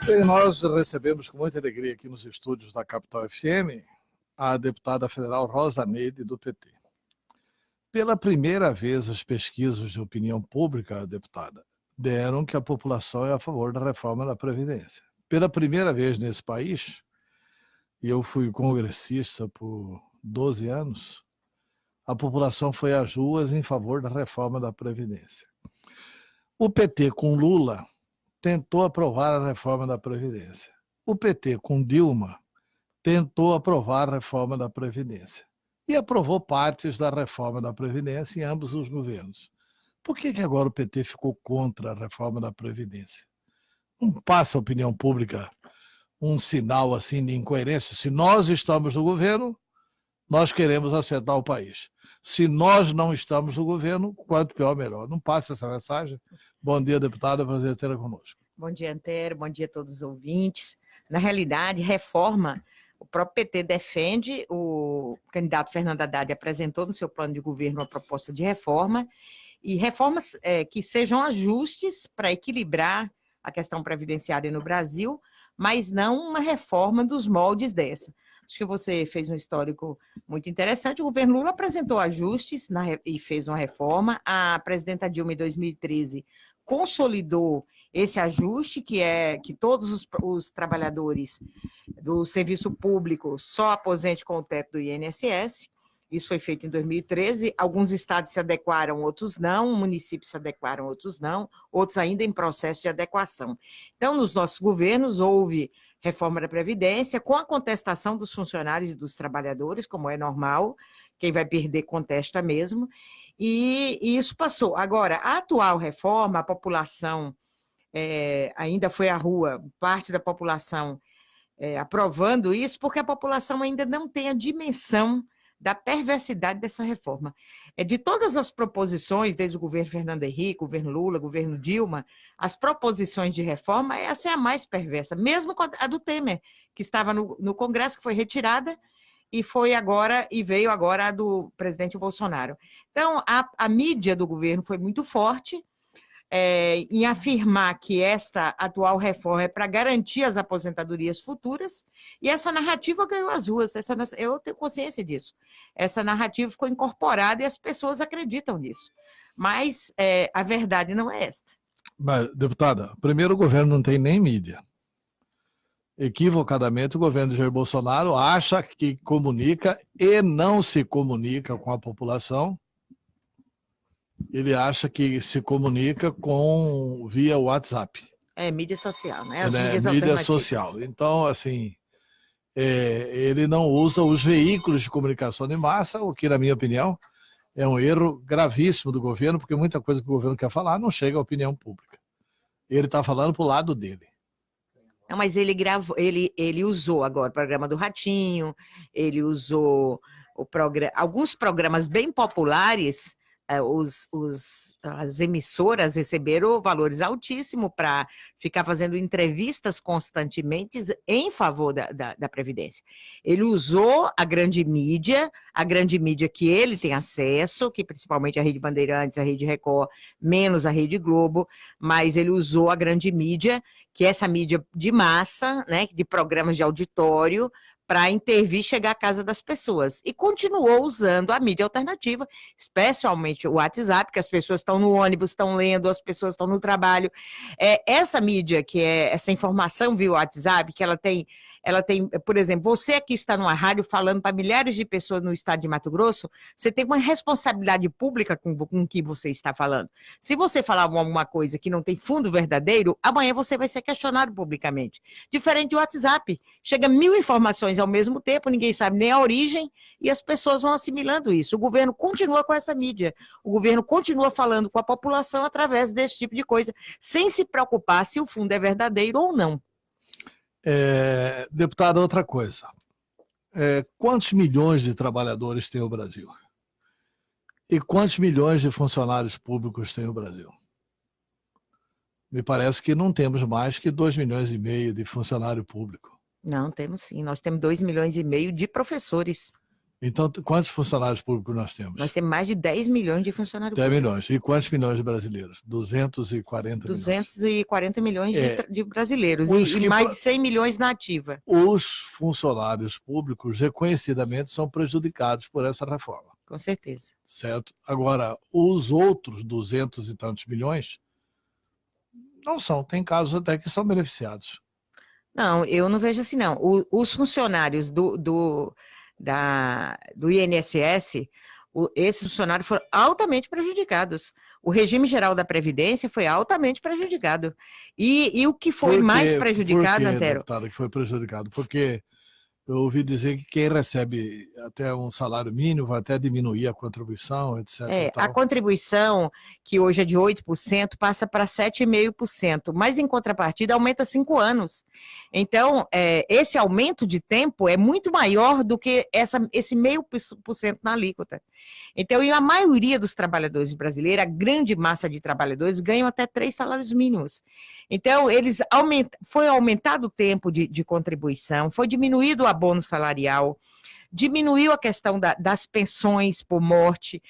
Bem, nós recebemos com muita alegria aqui nos estúdios da Capital FM a deputada federal Rosa Neide, do PT. Pela primeira vez, as pesquisas de opinião pública, deputada, deram que a população é a favor da reforma da Previdência. Pela primeira vez nesse país, e eu fui congressista por 12 anos, a população foi às ruas em favor da reforma da Previdência. O PT com Lula tentou aprovar a reforma da Previdência. O PT com Dilma tentou aprovar a reforma da Previdência. E aprovou partes da reforma da Previdência em ambos os governos. Por que agora o PT ficou contra a reforma da Previdência? Não passa a opinião pública um sinal assim de incoerência? Se nós estamos no governo, nós queremos acertar o país. Se nós não estamos no governo, quanto pior, melhor. Não passa essa mensagem? Bom dia, deputada, prazer tê-la conosco. Bom dia, Antero, bom dia a todos os ouvintes. Na realidade, reforma, o próprio PT defende, o candidato Fernando Haddad apresentou no seu plano de governo uma proposta de reforma, e reformas que sejam ajustes para equilibrar a questão previdenciária no Brasil, mas não uma reforma dos moldes dessa. Acho que você fez um histórico muito interessante. O governo Lula apresentou ajustes e fez uma reforma. A presidenta Dilma, em 2013, consolidou esse ajuste, que é que todos os trabalhadores do serviço público só aposente com o teto do INSS. Isso foi feito em 2013. Alguns estados se adequaram, outros não. Municípios se adequaram, outros não. Outros ainda em processo de adequação. Então, nos nossos governos, houve reforma da Previdência, com a contestação dos funcionários e dos trabalhadores, como é normal, quem vai perder contesta mesmo, e isso passou. Agora, a atual reforma, a população ainda foi à rua, parte da população aprovando isso, porque a população ainda não tem a dimensão da perversidade dessa reforma. De todas as proposições, desde o governo Fernando Henrique, governo Lula, governo Dilma, as proposições de reforma, essa é a mais perversa, mesmo a do Temer, que estava no Congresso, que foi retirada, e veio agora a do presidente Bolsonaro. Então, a mídia do governo foi muito forte em afirmar que esta atual reforma é para garantir as aposentadorias futuras, e essa narrativa ganhou as ruas, eu tenho consciência disso. Essa narrativa ficou incorporada e as pessoas acreditam nisso. Mas a verdade não é esta. Mas, deputada, primeiro, o governo não tem nem mídia. Equivocadamente, o governo de Jair Bolsonaro acha que comunica e não se comunica com a população. Ele acha que se comunica via WhatsApp. Mídia social, né? As mídia social. Então, assim, ele não usa os veículos de comunicação de massa, o que, na minha opinião, é um erro gravíssimo do governo, porque muita coisa que o governo quer falar não chega à opinião pública. Ele está falando para o lado dele. Não, mas ele usou agora o programa do Ratinho, ele usou alguns programas bem populares. As emissoras receberam valores altíssimos para ficar fazendo entrevistas constantemente em favor da Previdência. Ele usou a grande mídia que ele tem acesso, que principalmente a Rede Bandeirantes, a Rede Record, menos a Rede Globo, mas ele usou a grande mídia, que é essa mídia de massa, né, de programas de auditório, para intervir e chegar à casa das pessoas. E continuou usando a mídia alternativa, especialmente o WhatsApp, que as pessoas estão no ônibus, estão lendo, as pessoas estão no trabalho. Essa mídia, que é essa informação via WhatsApp, que ela tem, por exemplo, você aqui está numa rádio falando para milhares de pessoas no estado de Mato Grosso, você tem uma responsabilidade pública com o que você está falando. Se você falar alguma coisa que não tem fundo verdadeiro, amanhã você vai ser questionado publicamente. Diferente do WhatsApp, chega 1000 informações ao mesmo tempo, ninguém sabe nem a origem, e as pessoas vão assimilando isso. O governo continua com essa mídia, o governo continua falando com a população através desse tipo de coisa, sem se preocupar se o fundo é verdadeiro ou não. Deputado, outra coisa. Quantos milhões de trabalhadores tem o Brasil? E quantos milhões de funcionários públicos tem o Brasil? Me parece que não temos mais que 2,5 milhões de funcionário público. Não, temos sim. Nós temos 2,5 milhões de professores. Então, quantos funcionários públicos nós temos? Nós temos mais de 10 milhões de funcionários 10 públicos. milhões. E quantos milhões de brasileiros? 240 milhões. 240 milhões de brasileiros e Os mais de 100 milhões na ativa. Os funcionários públicos reconhecidamente são prejudicados por essa reforma. Com certeza. Certo? Agora, os outros 200 e tantos milhões não são. Tem casos até que são beneficiados. Não, eu não vejo assim, não. Os funcionários do INSS, esses funcionários foram altamente prejudicados. O regime geral da Previdência foi altamente prejudicado. E o que foi mais prejudicado, Antero? Deputada, que foi prejudicado? Porque eu ouvi dizer que quem recebe até um salário mínimo vai até diminuir a contribuição, etc. A contribuição, que hoje é de 8%, passa para 7,5%, mas em contrapartida aumenta 5 anos. Então, esse aumento de tempo é muito maior do que esse 0,5% na alíquota. Então, e a maioria dos trabalhadores brasileiros, a grande massa de trabalhadores, ganham até 3 salários mínimos. Então, foi aumentado o tempo de contribuição, foi diminuído o abono salarial, diminuiu a questão das pensões por morte,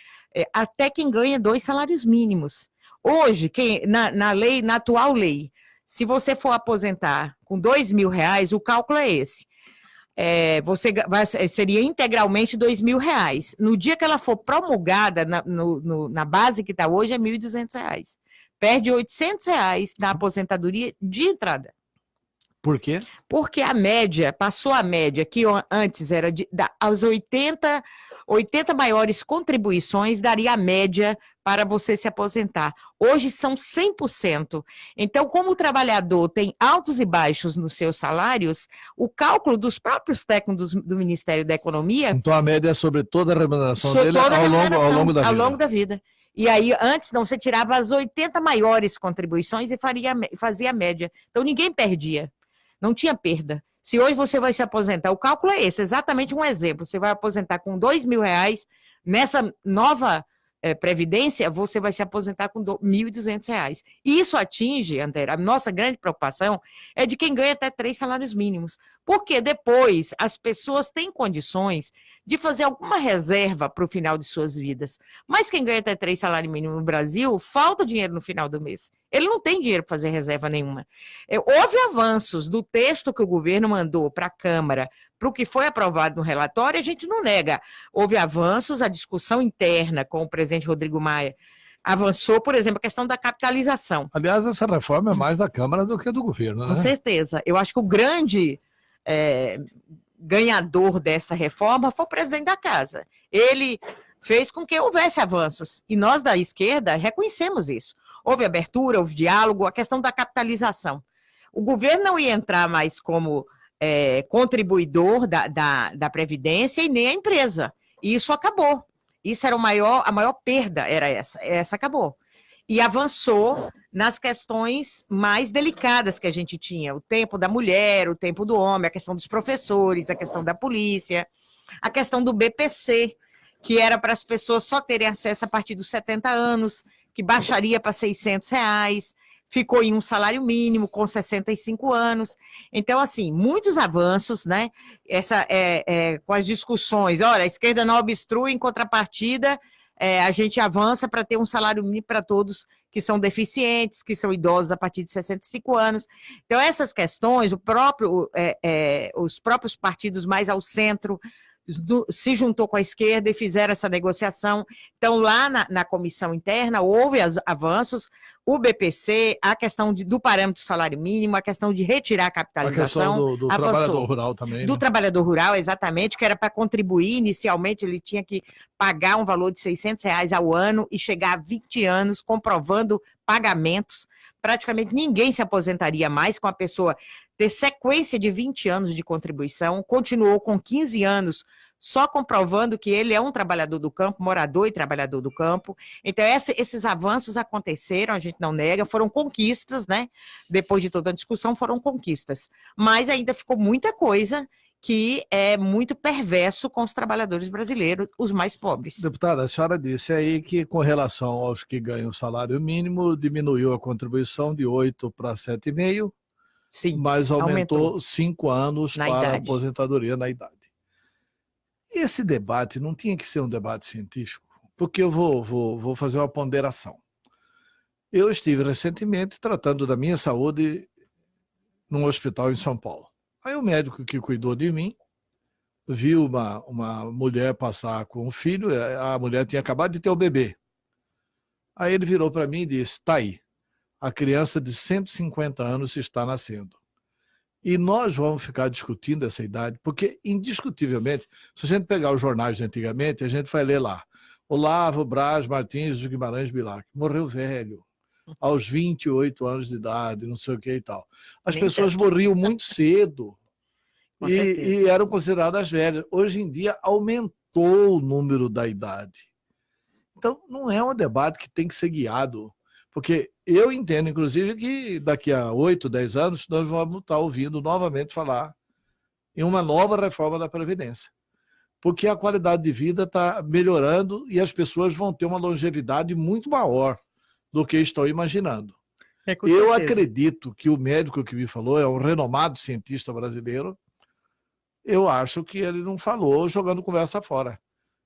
até quem ganha 2 salários mínimos. Hoje, na atual lei, se você for aposentar com R$2.000, o cálculo é esse. Seria integralmente R$2.000. No dia que ela for promulgada na base que está hoje, é R$1.200. Perde R$800 na aposentadoria de entrada. Por quê? Porque passou a média, que antes era as 80 maiores contribuições, daria a média para você se aposentar. Hoje são 100%. Então, como o trabalhador tem altos e baixos nos seus salários, o cálculo dos próprios técnicos do Ministério da Economia... Então, a média é sobre toda a remuneração dele ao longo da vida. E aí, antes, não, você tirava as 80 maiores contribuições e fazia a média. Então, ninguém perdia. Não tinha perda. Se hoje você vai se aposentar, o cálculo é esse, exatamente um exemplo. Você vai aposentar com R$2.000, nessa nova Previdência, você vai se aposentar com R$1.200. E isso atinge, Antero, a nossa grande preocupação é de quem ganha até 3 salários mínimos. Porque depois as pessoas têm condições de fazer alguma reserva para o final de suas vidas. Mas quem ganha até 3 salários mínimos no Brasil, falta dinheiro no final do mês. Ele não tem dinheiro para fazer reserva nenhuma. Houve avanços do texto que o governo mandou para a Câmara, para o que foi aprovado no relatório, a gente não nega. Houve avanços, a discussão interna com o presidente Rodrigo Maia avançou, por exemplo, a questão da capitalização. Aliás, essa reforma é mais da Câmara do que do governo, né? Com certeza. Eu acho que o grande ganhador dessa reforma foi o presidente da Casa. Ele fez com que houvesse avanços, e nós da esquerda reconhecemos isso. Houve abertura, houve diálogo, a questão da capitalização. O governo não ia entrar mais como contribuidor da Previdência e nem a empresa. E isso acabou. Isso era a maior perda, era essa. Essa acabou. E avançou nas questões mais delicadas que a gente tinha. O tempo da mulher, o tempo do homem, a questão dos professores, a questão da polícia, a questão do BPC, que era para as pessoas só terem acesso a partir dos 70 anos, que baixaria para R$600, ficou em um salário mínimo com 65 anos. Então, assim, muitos avanços, né? Com as discussões, olha, a esquerda não obstrui, em contrapartida, a gente avança para ter um salário mínimo para todos que são deficientes, que são idosos a partir de 65 anos. Então, essas questões, os próprios partidos mais ao centro se juntou com a esquerda e fizeram essa negociação. Então, lá na comissão interna, houve avanços, o BPC, a questão do parâmetro do salário mínimo, a questão de retirar a capitalização. A questão do trabalhador rural também. Do trabalhador rural, exatamente, que era para contribuir. Inicialmente, ele tinha que pagar um valor de R$600 ao ano e chegar a 20 anos comprovando pagamentos. Praticamente ninguém se aposentaria mais com a pessoa ter sequência de 20 anos de contribuição, continuou com 15 anos só comprovando que ele é um trabalhador do campo, morador e trabalhador do campo. Então, esses avanços aconteceram, a gente não nega, foram conquistas, né? Depois de toda a discussão, foram conquistas. Mas ainda ficou muita coisa que é muito perverso com os trabalhadores brasileiros, os mais pobres. Deputada, a senhora disse aí que, com relação aos que ganham o salário mínimo, diminuiu a contribuição de 8 para 7,5%. Sim, mas aumentou 5 anos para a aposentadoria na idade. Esse debate não tinha que ser um debate científico, porque eu vou fazer uma ponderação. Eu estive recentemente tratando da minha saúde num hospital em São Paulo. Aí o médico que cuidou de mim viu uma mulher passar com um filho, a mulher tinha acabado de ter o bebê. Aí ele virou para mim e disse, tá aí, a criança de 150 anos está nascendo. E nós vamos ficar discutindo essa idade, porque, indiscutivelmente, se a gente pegar os jornais de antigamente, a gente vai ler lá, Olavo Braz Martins de Guimarães Bilac, morreu velho, aos 28 anos de idade, não sei o que e tal. As pessoas morriam muito cedo e eram consideradas velhas. Hoje em dia, aumentou o número da idade. Então, não é um debate que tem que ser guiado, porque eu entendo, inclusive, que daqui a 8, 10 anos, nós vamos estar ouvindo novamente falar em uma nova reforma da Previdência, porque a qualidade de vida está melhorando e as pessoas vão ter uma longevidade muito maior do que estão imaginando. Eu acredito que o médico que me falou é um renomado cientista brasileiro. Eu acho que ele não falou jogando conversa fora.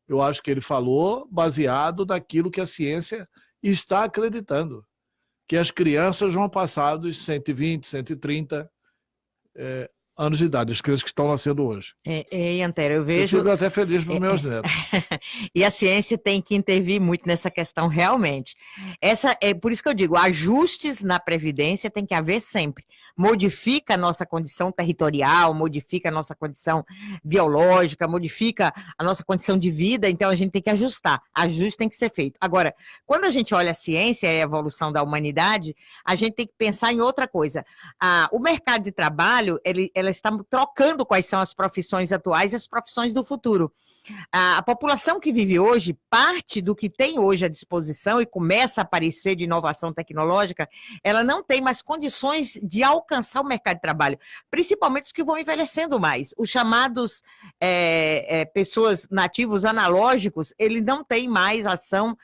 Eu acho que ele falou baseado naquilo que a ciência está acreditando, que as crianças vão passar dos 120, 130 anos de idade, as crianças que estão nascendo hoje. Antero, eu vejo... Eu fico até feliz para os meus netos. E a ciência tem que intervir muito nessa questão, realmente. É por isso que eu digo, ajustes na Previdência tem que haver sempre. Modifica a nossa condição territorial, modifica a nossa condição biológica, modifica a nossa condição de vida, então a gente tem que ajustar. Ajuste tem que ser feito. Agora, quando a gente olha a ciência e a evolução da humanidade, a gente tem que pensar em outra coisa. O mercado de trabalho, ela está trocando quais são as profissões atuais e as profissões do futuro. A população que vive hoje, parte do que tem hoje à disposição e começa a aparecer de inovação tecnológica, ela não tem mais condições de alcançar o mercado de trabalho, principalmente os que vão envelhecendo mais. Os chamados pessoas nativos analógicos, ele não tem mais ação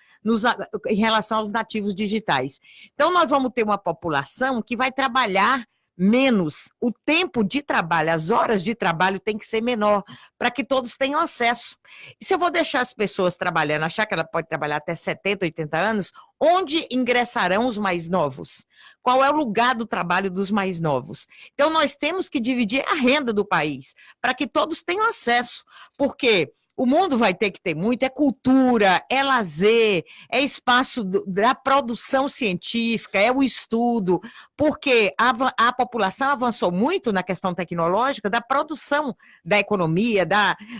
em relação aos nativos digitais. Então, nós vamos ter uma população que vai trabalhar menos, o tempo de trabalho, as horas de trabalho tem que ser menor, para que todos tenham acesso. E se eu vou deixar as pessoas trabalhando, achar que ela pode trabalhar até 70, 80 anos, onde ingressarão os mais novos? Qual é o lugar do trabalho dos mais novos? Então, nós temos que dividir a renda do país, para que todos tenham acesso, porque... O mundo vai ter que ter muito, é cultura, é lazer, é espaço da produção científica, é o estudo, porque a população avançou muito na questão tecnológica da produção da economia.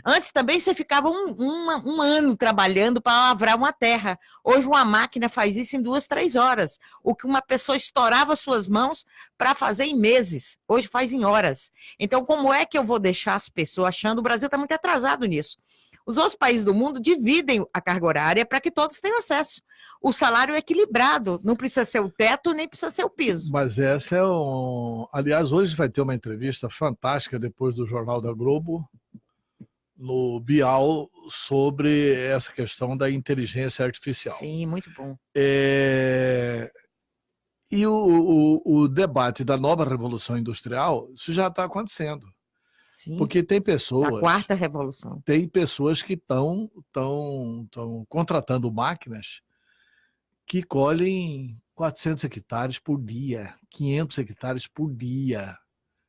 Antes também você ficava um ano trabalhando para lavrar uma terra. Hoje uma máquina faz isso em 2, 3 horas. O que uma pessoa estourava suas mãos para fazer em meses, hoje faz em horas. Então, como é que eu vou deixar as pessoas achando? O Brasil está muito atrasado nisso. Os outros países do mundo dividem a carga horária para que todos tenham acesso. O salário é equilibrado, não precisa ser o teto, nem precisa ser o piso. Mas essa é Aliás, hoje vai ter uma entrevista fantástica depois do Jornal da Globo, no Bial, sobre essa questão da inteligência artificial. Sim, muito bom. E o debate da nova revolução industrial, isso já está acontecendo. Sim. Porque tem pessoas... A quarta revolução. Tem pessoas que estão contratando máquinas que colhem 400 hectares por dia, 500 hectares por dia.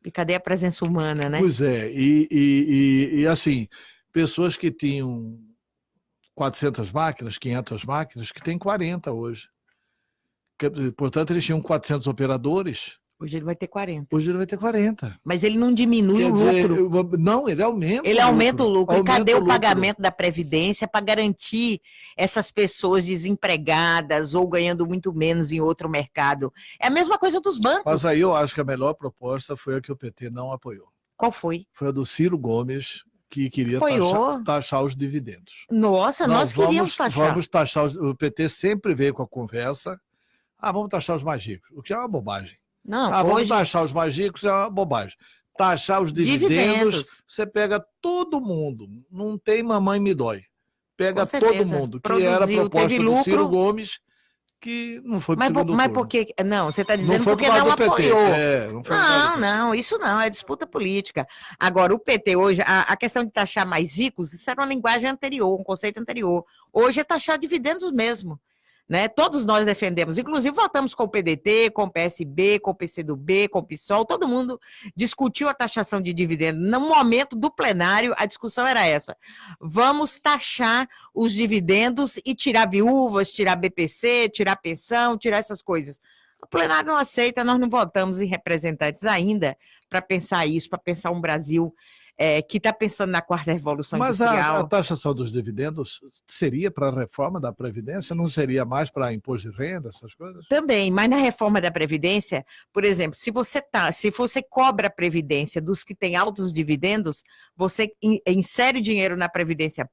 E cadê a presença humana, né? Pois é. E assim, pessoas que tinham 400 máquinas, 500 máquinas, que tem 40 hoje. Portanto, eles tinham 400 operadores... Hoje ele vai ter 40. Hoje ele vai ter 40. Mas ele não diminui o lucro. Não, ele aumenta. Ele aumenta o lucro. Cadê o pagamento da Previdência para garantir essas pessoas desempregadas ou ganhando muito menos em outro mercado? É a mesma coisa dos bancos. Mas aí eu acho que a melhor proposta foi a que o PT não apoiou. Qual foi? Foi a do Ciro Gomes, que queria taxar os dividendos. Nossa, nós queríamos taxar. Vamos taxar. O PT sempre veio com a conversa, vamos taxar os mais ricos, o que é uma bobagem. Não, vamos taxar os mais ricos é uma bobagem. Taxar os dividendos, você pega todo mundo. Não tem mamãe me dói. Pega todo mundo. Que era a proposta do Ciro Gomes, que não foi para o segundo Mas turno. por que? Não, você está Não dizendo foi porque por causa não do PT. apoiou. Não, foi por causa do PT. Não, isso não, é disputa política. Agora, o PT hoje, a questão de taxar mais ricos, isso era uma linguagem anterior, um conceito anterior. Hoje é taxar dividendos mesmo. Né? Todos nós defendemos, inclusive votamos com o PDT, com o PSB, com o PCdoB, com o PSOL, todo mundo discutiu a taxação de dividendos. No momento do plenário, a discussão era essa. Vamos taxar os dividendos e tirar viúvas, tirar BPC, tirar pensão, tirar essas coisas. O plenário não aceita, nós não votamos em representantes ainda para pensar isso, para pensar um Brasil que está pensando na quarta revolução industrial. Mas a taxação dos dividendos seria para a reforma da Previdência? Não seria mais para imposto de renda, essas coisas? Também, mas na reforma da Previdência, por exemplo, se você cobra a Previdência dos que têm altos dividendos, você insere dinheiro na Previdência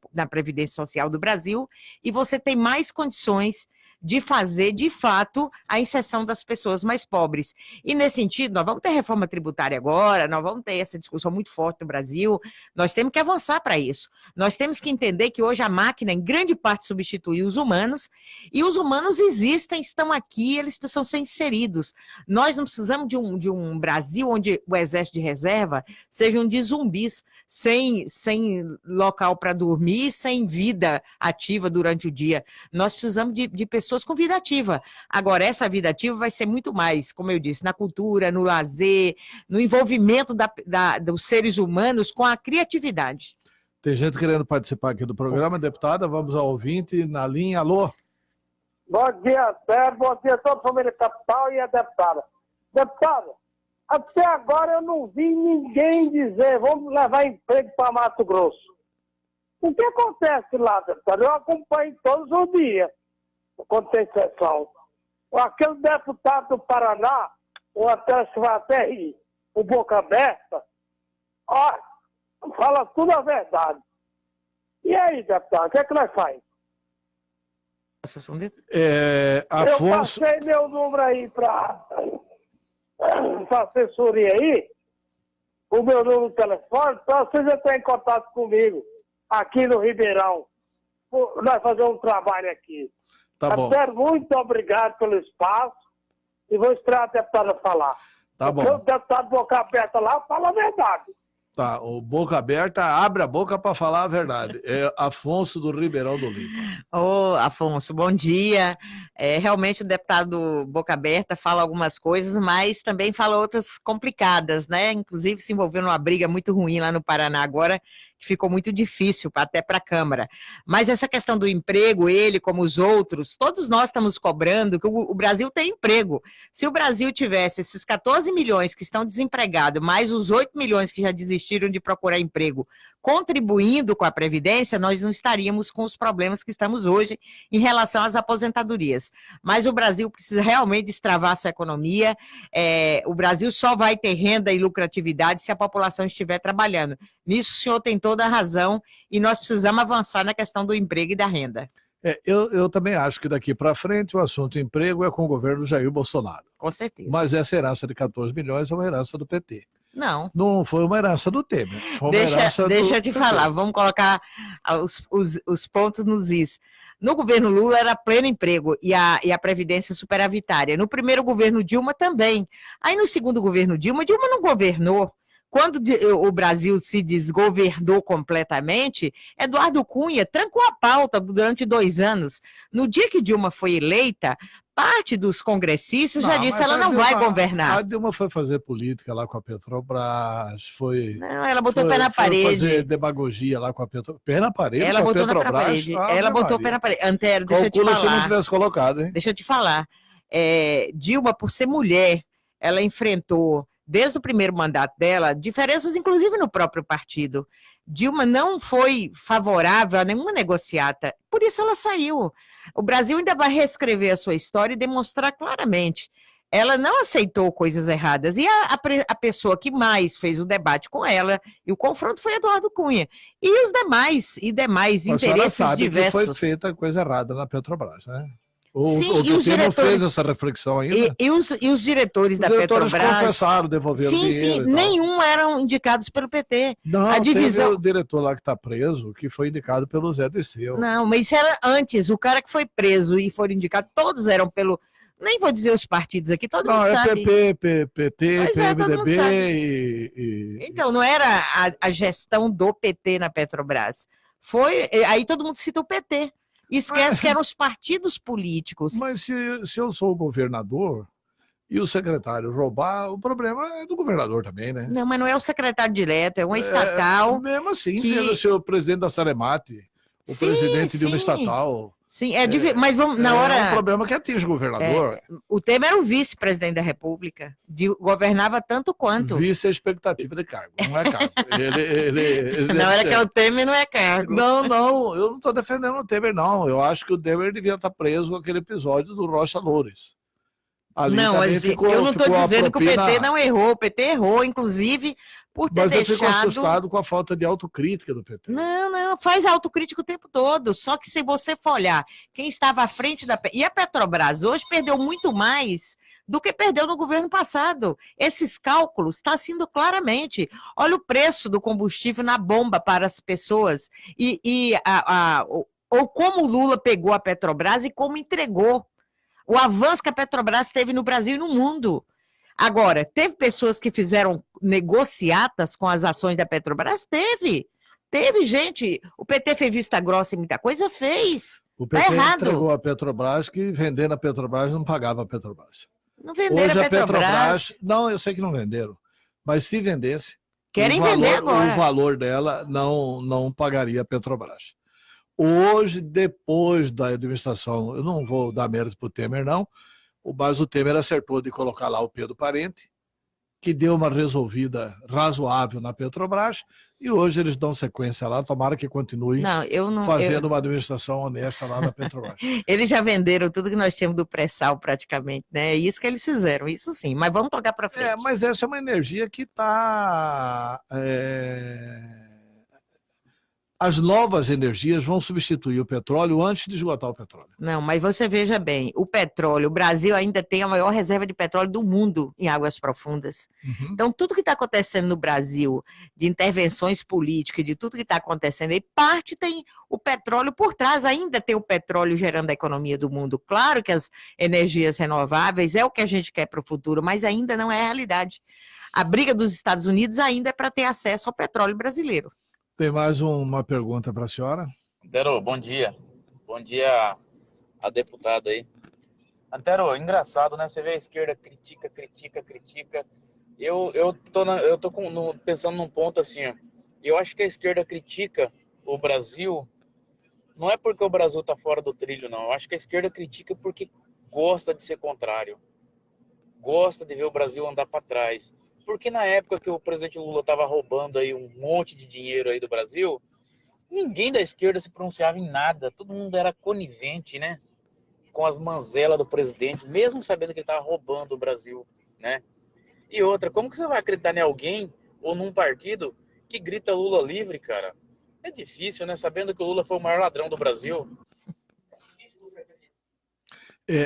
Social do Brasil e você tem mais condições de fazer, de fato, a inserção das pessoas mais pobres. E, nesse sentido, nós vamos ter reforma tributária agora, nós vamos ter essa discussão muito forte no Brasil, nós temos que avançar para isso. Nós temos que entender que hoje a máquina, em grande parte, substitui os humanos, e os humanos existem, estão aqui, eles precisam ser inseridos. Nós não precisamos de um Brasil onde o exército de reserva sejam de zumbis, sem local para dormir, sem vida ativa durante o dia. Nós precisamos de pessoas com vida ativa. Agora, essa vida ativa vai ser muito mais, como eu disse, na cultura, no lazer, no envolvimento dos seres humanos com a criatividade. Tem gente querendo participar aqui do programa, deputada, vamos ao ouvinte na linha. Alô? Bom dia, Sérgio, bom dia a toda a família capital e a deputada. Deputada, até agora eu não vi ninguém dizer vamos levar emprego para Mato Grosso. O que acontece lá, deputada? Eu acompanho todos os dias. Quando tem sessão. Aquele deputado do Paraná, ou até rir, o Boca Aberta, ó, fala tudo a verdade. E aí, deputado, o que é que nós faz? Afonso... Eu passei meu número aí para assessoria aí, o meu número de telefone, para vocês entrarem em contato comigo, aqui no Ribeirão. Nós fazemos um trabalho aqui. Tá bom. Muito obrigado pelo espaço e vou esperar a deputada falar. Tá bom. O deputado Boca Aberta lá fala a verdade. Tá, o Boca Aberta abre a boca para falar a verdade. É Afonso do Ribeirão do Limpo. Ô, Afonso, bom dia. Realmente o deputado Boca Aberta fala algumas coisas, mas também fala outras complicadas, né? Inclusive se envolveu numa briga muito ruim lá no Paraná agora, que ficou muito difícil até para a Câmara. Mas essa questão do emprego, ele como os outros, todos nós estamos cobrando que o Brasil tem emprego. Se o Brasil tivesse esses 14 milhões que estão desempregados, mais os 8 milhões que já desistiram de procurar emprego, contribuindo com a Previdência, nós não estaríamos com os problemas que estamos hoje em relação às aposentadorias. Mas o Brasil precisa realmente destravar a sua economia. O Brasil só vai ter renda e lucratividade se a população estiver trabalhando. Nisso o senhor tem toda a razão e nós precisamos avançar na questão do emprego e da renda. Eu também acho que daqui para frente o assunto emprego é com o governo Jair Bolsonaro. Com certeza. Mas essa herança de 14 milhões é uma herança do PT. Não. Não foi uma herança do Temer. Foi uma herança deixa eu te falar, vamos colocar os pontos nos is. No governo Lula era pleno emprego e a Previdência superavitária. No primeiro governo Dilma também. Aí no segundo governo Dilma não governou. Quando o Brasil se desgovernou completamente, Eduardo Cunha trancou a pauta durante 2 anos. No dia que Dilma foi eleita, parte dos congressistas já disse que ela não vai governar. A Dilma foi fazer política lá com a Petrobras, Não, ela botou o pé na parede. Foi fazer demagogia lá com a Petrobras. Pé na parede ela com a botou Petrobras? Na parede. Ela botou o pé na parede. Antero, deixa eu te falar. Se não tivesse colocado, hein? Deixa eu te falar. Dilma, por ser mulher, ela enfrentou, desde o primeiro mandato dela, diferenças inclusive no próprio partido. Dilma não foi favorável a nenhuma negociata, por isso ela saiu. O Brasil ainda vai reescrever a sua história e demonstrar claramente. Ela não aceitou coisas erradas, e a pessoa que mais fez o debate com ela, e o confronto foi Eduardo Cunha. E os demais interesses sabe diversos. Que foi feita coisa errada na Petrobras, né? Sim, O e os PT não fez diretores, essa reflexão ainda? e os diretores Os da diretores Petrobras, confessaram, devolveram sim, dinheiro e tal. nenhum eram indicados pelo PT. Não, A teve divisão, o diretor lá que está preso, que foi indicado pelo Zé Dirceu. não, mas isso era antes, o cara que foi preso e foram indicados, todos eram pelo, nem vou dizer os partidos aqui, todo Não, mundo é sabe. PP, PT, Pois é, todo mundo PMDB sabe. Então, não era a gestão do PT na Petrobras. Foi, aí todo mundo cita o PT. Esquece que eram os partidos políticos. Mas se eu sou o governador e o secretário roubar, o problema é do governador também, né? Não, mas não é o secretário direto, é uma estatal. Mesmo assim, que... se o presidente da Saremate, o presidente de uma estatal... Sim, mas vamos, na hora... É um problema que atinge o governador. O Temer era o vice-presidente da República, governava tanto quanto. Vice é expectativa de cargo, não é cargo. Na hora que é o Temer, não é cargo. Não, eu não estou defendendo o Temer, não. Eu acho que o Temer devia estar preso com aquele episódio do Rocha Loures. Ali não, eu não estou dizendo que o PT não errou, o PT errou, inclusive, por ter deixado... Mas eu fico assustado com a falta de autocrítica do PT. Não, faz autocrítica o tempo todo, só que se você for olhar quem estava à frente da... E a Petrobras hoje perdeu muito mais do que perdeu no governo passado. Esses cálculos está sendo claramente. Olha o preço do combustível na bomba para as pessoas ou como o Lula pegou a Petrobras e como entregou. O avanço que a Petrobras teve no Brasil e no mundo. Agora, teve pessoas que fizeram negociatas com as ações da Petrobras? Teve, gente. O PT fez vista grossa e muita coisa, fez. O PT entregou a Petrobras, que vendendo a Petrobras não pagava a Petrobras. Não venderam Hoje a Petrobras. Não, eu sei que não venderam. Mas se vendesse, querem vender agora. O valor dela não pagaria a Petrobras. Hoje, depois da administração, eu não vou dar mérito para o Temer, não, mas o Temer acertou de colocar lá o Pedro Parente, que deu uma resolvida razoável na Petrobras, e hoje eles dão sequência lá, tomara que continue fazendo uma administração honesta lá na Petrobras. Eles já venderam tudo que nós tínhamos do pré-sal praticamente, né? É isso que eles fizeram, isso sim, mas vamos tocar para frente. Mas essa é uma energia que está... As novas energias vão substituir o petróleo antes de esgotar o petróleo. Não, mas você veja bem, o Brasil ainda tem a maior reserva de petróleo do mundo em águas profundas. Uhum. Então, tudo que está acontecendo no Brasil, de intervenções políticas, de tudo que está acontecendo aí, parte tem o petróleo por trás, ainda tem o petróleo gerando a economia do mundo. Claro que as energias renováveis é o que a gente quer para o futuro, mas ainda não é a realidade. A briga dos Estados Unidos ainda é para ter acesso ao petróleo brasileiro. Tem mais uma pergunta para a senhora? Antero, bom dia. Bom dia a deputada aí. Antero, engraçado, né? Você vê a esquerda critica. Eu tô pensando num ponto assim, ó. Eu acho que a esquerda critica o Brasil, não é porque o Brasil tá fora do trilho, não. Eu acho que a esquerda critica porque gosta de ser contrário. Gosta de ver o Brasil andar para trás. Porque na época que o presidente Lula estava roubando aí um monte de dinheiro aí do Brasil, ninguém da esquerda se pronunciava em nada. Todo mundo era conivente, né? Com as manzelas do presidente, mesmo sabendo que ele estava roubando o Brasil, né? E outra, como que você vai acreditar em alguém ou num partido que grita Lula livre, cara? É difícil, né? Sabendo que o Lula foi o maior ladrão do Brasil.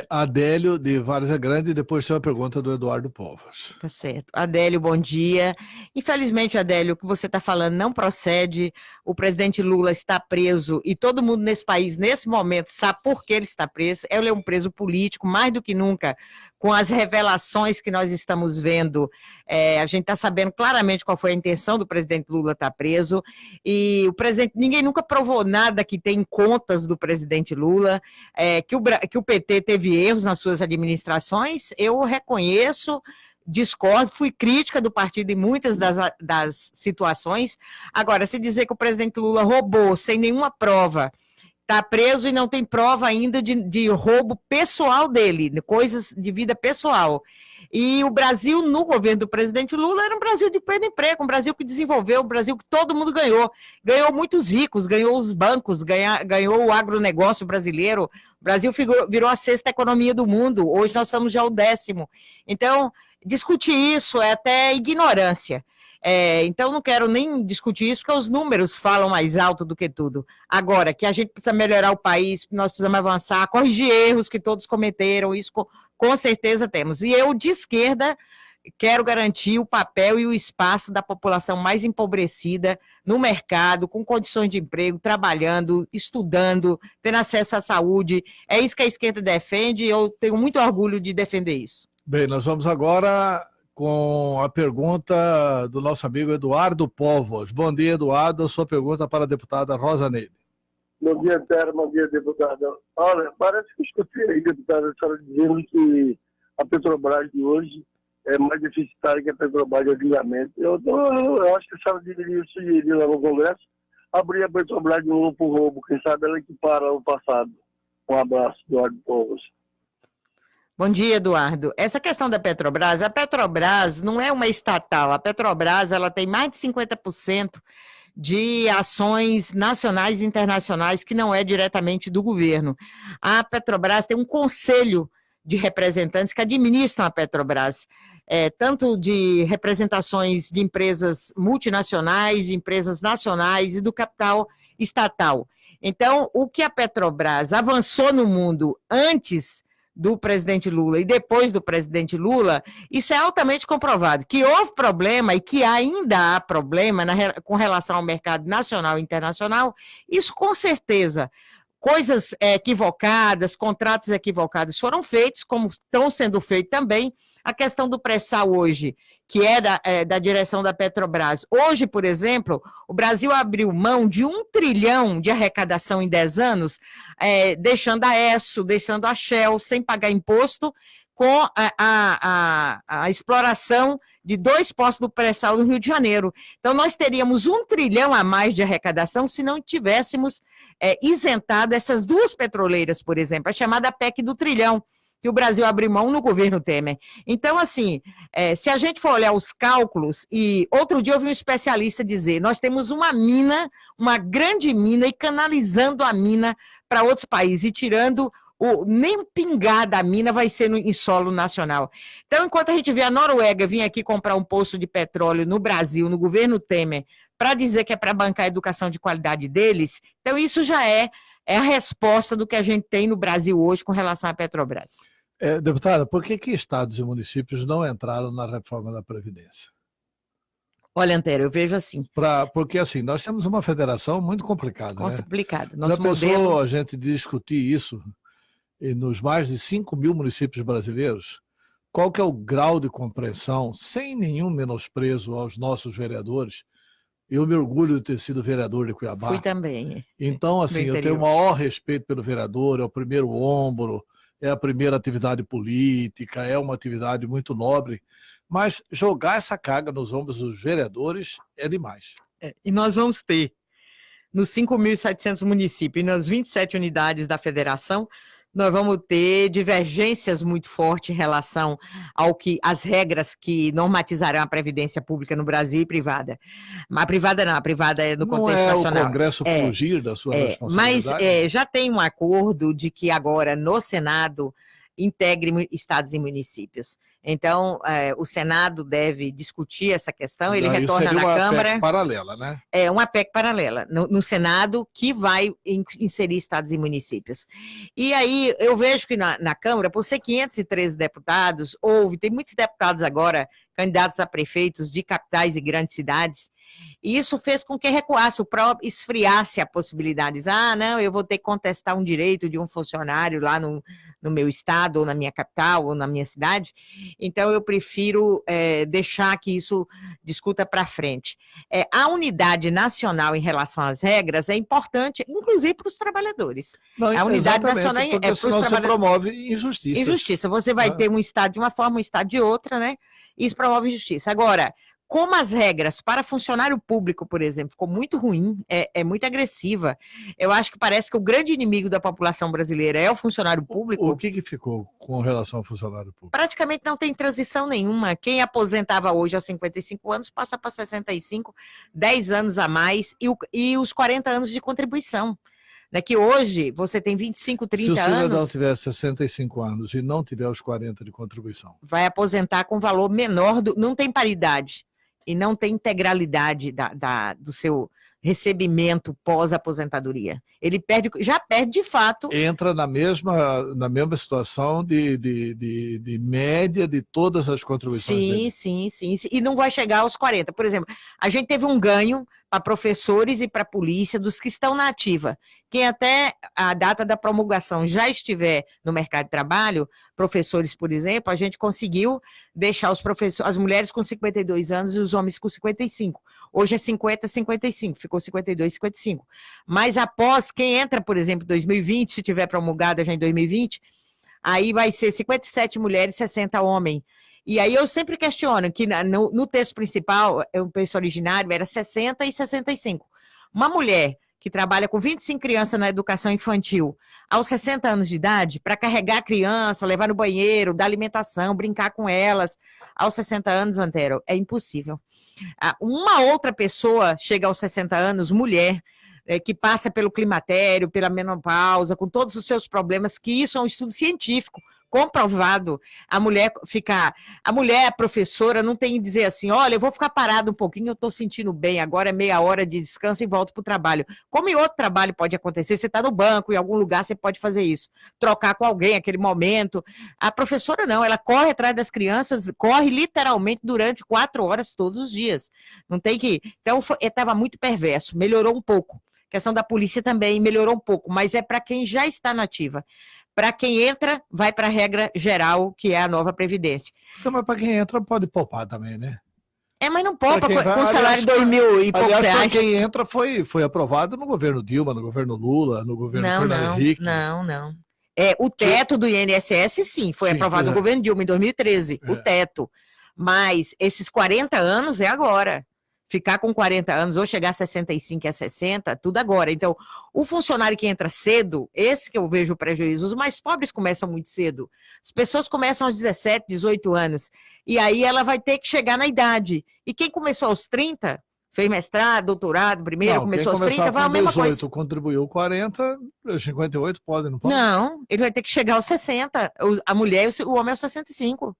Adélio, de Várzea Grande, e depois tem uma pergunta do Eduardo Povas. Tá certo. Adélio, bom dia. Infelizmente, Adélio, o que você está falando não procede. O presidente Lula está preso e todo mundo nesse país, nesse momento, sabe por que ele está preso. Ele é um preso político, mais do que nunca, com as revelações que nós estamos vendo. A gente está sabendo claramente qual foi a intenção do presidente Lula estar preso. E o presidente, ninguém nunca provou nada que tem contas do presidente Lula, que o PT teve erros nas suas administrações, eu reconheço, discordo, fui crítica do partido em muitas das situações. Agora, se dizer que o presidente Lula roubou sem nenhuma prova, está preso e não tem prova ainda de roubo pessoal dele, de coisas de vida pessoal. E o Brasil, no governo do presidente Lula, era um Brasil de pleno emprego, um Brasil que desenvolveu, um Brasil que todo mundo ganhou. Ganhou muitos ricos, ganhou os bancos, ganhou o agronegócio brasileiro. O Brasil virou a 6ª economia do mundo, hoje nós somos já o 10º. Então, discutir isso é até ignorância. Então, não quero nem discutir isso, porque os números falam mais alto do que tudo. Agora, que a gente precisa melhorar o país, nós precisamos avançar, corrigir erros que todos cometeram, isso com certeza temos. E eu, de esquerda, quero garantir o papel e o espaço da população mais empobrecida no mercado, com condições de emprego, trabalhando, estudando, tendo acesso à saúde. É isso que a esquerda defende e eu tenho muito orgulho de defender isso. Bem, nós vamos agora com a pergunta do nosso amigo Eduardo Povos. Bom dia, Eduardo. A sua pergunta para a deputada Rosa Neide. Bom dia, Terra. Bom dia, deputada. Olha, parece que eu escutei aí, deputada, a senhora dizendo que a Petrobras de hoje é mais deficitária que a Petrobras de alinhamento. Eu acho que a senhora deveria sugerir lá no Congresso abrir a Petrobras de novo para o roubo. Quem sabe ela equipara o passado. Um abraço, Eduardo Povos. Bom dia, Eduardo. Essa questão da Petrobras, a Petrobras não é uma estatal. A Petrobras ela tem mais de 50% de ações nacionais e internacionais que não é diretamente do governo. A Petrobras tem um conselho de representantes que administram a Petrobras, tanto de representações de empresas multinacionais, de empresas nacionais e do capital estatal. Então, o que a Petrobras avançou no mundo antes do presidente Lula e depois do presidente Lula, isso é altamente comprovado, que houve problema e que ainda há problema com relação ao mercado nacional e internacional, isso com certeza. Coisas equivocadas, contratos equivocados foram feitos, como estão sendo feitos também. A questão do pré-sal hoje, que é da direção da Petrobras. Hoje, por exemplo, o Brasil abriu mão de 1 trilhão de arrecadação em 10 anos, deixando a Esso, deixando a Shell sem pagar imposto, com a exploração de 2 poços do pré-sal no Rio de Janeiro. Então, nós teríamos 1 trilhão a mais de arrecadação se não tivéssemos isentado essas 2 petroleiras, por exemplo, a chamada PEC do trilhão, que o Brasil abriu mão no governo Temer. Então, assim, se a gente for olhar os cálculos, e outro dia eu vi um especialista dizer, nós temos uma mina, uma grande mina, e canalizando a mina para outros países, e tirando nem pingar da mina vai ser em solo nacional. Então, enquanto a gente vê a Noruega vir aqui comprar um poço de petróleo no Brasil, no governo Temer, para dizer que é para bancar a educação de qualidade deles, então isso já é a resposta do que a gente tem no Brasil hoje com relação à Petrobras. Deputada, por que estados e municípios não entraram na reforma da Previdência? Olha, Antero, eu vejo assim. Porque assim, nós temos uma federação muito complicada. Complicada. Já pensou a gente discutir isso nos mais de 5 mil municípios brasileiros? Qual que é o grau de compreensão, sem nenhum menosprezo aos nossos vereadores? Eu me orgulho de ter sido vereador de Cuiabá. Fui também. Então, assim, eu tenho o maior respeito pelo vereador, é o primeiro ombro, é a primeira atividade política, é uma atividade muito nobre, mas jogar essa carga nos ombros dos vereadores é demais. E nós vamos ter, nos 5.700 municípios e nas 27 unidades da federação, nós vamos ter divergências muito fortes em relação às regras que normatizarão a previdência pública no Brasil e privada. Mas a privada não, a privada é no contexto nacional. Não é o Congresso fugir da sua responsabilidade? Mas já tem um acordo de que agora no Senado integre estados e municípios. Então, o Senado deve discutir essa questão, ele retorna na Câmara. Uma PEC paralela, né? É uma PEC paralela no Senado que vai inserir estados e municípios. E aí eu vejo que na Câmara, por ser 513 deputados, tem muitos deputados agora, candidatos a prefeitos de capitais e grandes cidades, e isso fez com que recuasse, esfriasse a possibilidade. Não, eu vou ter que contestar um direito de um funcionário lá no meu estado, ou na minha capital, ou na minha cidade. Então, eu prefiro deixar que isso discuta para frente. A unidade nacional em relação às regras é importante, inclusive para os trabalhadores. Não, a unidade nacional é para os trabalhadores. Você promove injustiça. Injustiça. Você vai ter um estado de uma forma, um estado de outra, né? Isso promove injustiça. Agora, como as regras para funcionário público, por exemplo, ficou muito ruim, muito agressiva, eu acho que parece que o grande inimigo da população brasileira é o funcionário público. O que ficou com relação ao funcionário público? Praticamente não tem transição nenhuma. Quem aposentava hoje aos 55 anos passa para 65, 10 anos a mais e os 40 anos de contribuição. Que hoje você tem 25, 30 anos... Se o cidadão tiver 65 anos e não tiver os 40 de contribuição, vai aposentar com valor menor, não tem paridade. e não tem integralidade do seu recebimento pós-aposentadoria. Ele já perde de fato. Entra na mesma situação de média de todas as contribuições dele. Sim. E não vai chegar aos 40. Por exemplo, a gente teve um ganho para professores e para a polícia dos que estão na ativa. Quem até a data da promulgação já estiver no mercado de trabalho, professores, por exemplo, a gente conseguiu deixar as mulheres com 52 anos e os homens com 55. Hoje é 50, 55, ficou 52, 55. Mas após, quem entra, por exemplo, em 2020, se tiver promulgada já em 2020, aí vai ser 57 mulheres, 60 homens. E aí eu sempre questiono que no texto principal, o texto originário era 60 e 65. Uma mulher que trabalha com 25 crianças na educação infantil, aos 60 anos de idade, para carregar a criança, levar no banheiro, dar alimentação, brincar com elas, aos 60 anos, Antero, é impossível. Uma outra pessoa chega aos 60 anos, mulher, que passa pelo climatério, pela menopausa, com todos os seus problemas, que isso é um estudo científico, comprovado. A mulher, a professora, não tem que dizer assim, olha, eu vou ficar parada um pouquinho, eu estou sentindo bem, agora é meia hora de descanso e volto para o trabalho. Como em outro trabalho pode acontecer, você está no banco, em algum lugar você pode fazer isso, trocar com alguém aquele momento. A professora não, ela corre atrás das crianças, corre literalmente durante 4 horas todos os dias. Não tem que... Então, estava muito perverso, melhorou um pouco. A questão da polícia também melhorou um pouco, mas é para quem já está na ativa. Para quem entra, vai para a regra geral, que é a nova Previdência. Mas para quem entra, pode poupar também, né? Mas não poupa com salário de 2.000 e poucos reais. Para quem entra, foi aprovado no governo Dilma, no governo Lula, no governo Fernando Henrique. Não. O teto do INSS, sim, foi aprovado no governo Dilma em 2013, o teto. Mas esses 40 anos é agora. Ficar com 40 anos ou chegar a 65 e a 60, tudo agora. Então, o funcionário que entra cedo, esse que eu vejo o prejuízo, os mais pobres começam muito cedo. As pessoas começam aos 17, 18 anos, e aí ela vai ter que chegar na idade. E quem começou aos 30, fez mestrado, doutorado, primeiro, começou aos 30, vai a mesma coisa. Contribuiu 40, 58 pode, não pode? Não, ele vai ter que chegar aos 60, a mulher e o homem aos 65.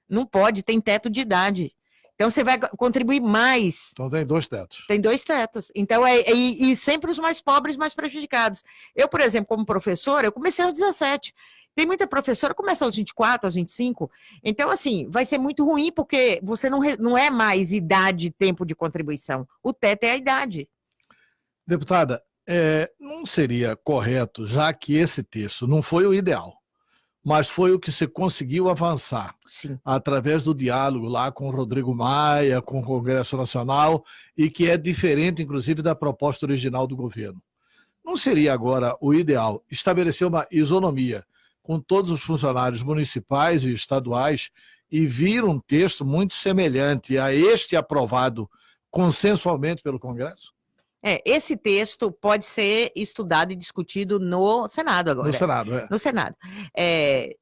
Não pode, tem teto de idade. Então, você vai contribuir mais. Então, tem 2 tetos. Tem 2 tetos. Então, e sempre os mais pobres, mais prejudicados. Eu, por exemplo, como professora, eu comecei aos 17. Tem muita professora que começa aos 24, aos 25. Então, assim, vai ser muito ruim, porque você não é mais idade e tempo de contribuição. O teto é a idade. Deputada, não seria correto, já que esse texto não foi o ideal, mas foi o que se conseguiu avançar. Sim. Através do diálogo lá com o Rodrigo Maia, com o Congresso Nacional, e que é diferente, inclusive, da proposta original do governo. Não seria agora o ideal estabelecer uma isonomia com todos os funcionários municipais e estaduais e vir um texto muito semelhante a este aprovado consensualmente pelo Congresso? Esse texto pode ser estudado e discutido no Senado agora. No Senado, No Senado.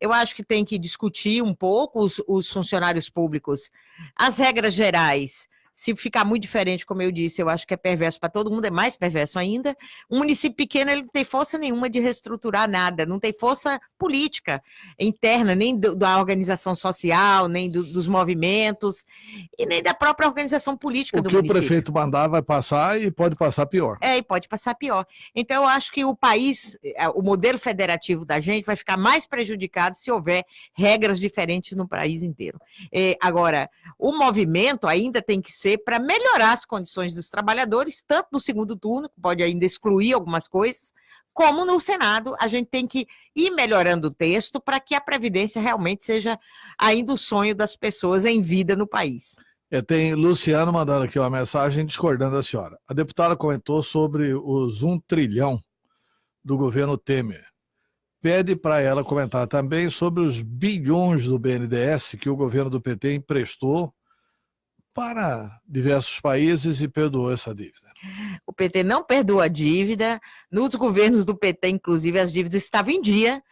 Eu acho que tem que discutir um pouco os funcionários públicos, as regras gerais. Se ficar muito diferente, como eu disse, eu acho que é perverso para todo mundo, é mais perverso ainda. Um município pequeno, ele não tem força nenhuma de reestruturar nada, não tem força política interna, nem da organização social, nem dos movimentos, e nem da própria organização política do município. O que o prefeito mandar vai passar e pode passar pior. E pode passar pior. Então, eu acho que o país, o modelo federativo da gente vai ficar mais prejudicado se houver regras diferentes no país inteiro. Agora, o movimento ainda tem que ser para melhorar as condições dos trabalhadores, tanto no segundo turno, que pode ainda excluir algumas coisas, como no Senado, a gente tem que ir melhorando o texto para que a Previdência realmente seja ainda o sonho das pessoas em vida no país. Tem Luciano mandando aqui uma mensagem discordando da senhora. A deputada comentou sobre os 1 trilhão do governo Temer. Pede para ela comentar também sobre os bilhões do BNDES que o governo do PT emprestou para diversos países e perdoou essa dívida. O PT não perdoa a dívida. Nos governos do PT, inclusive, as dívidas estavam em dia.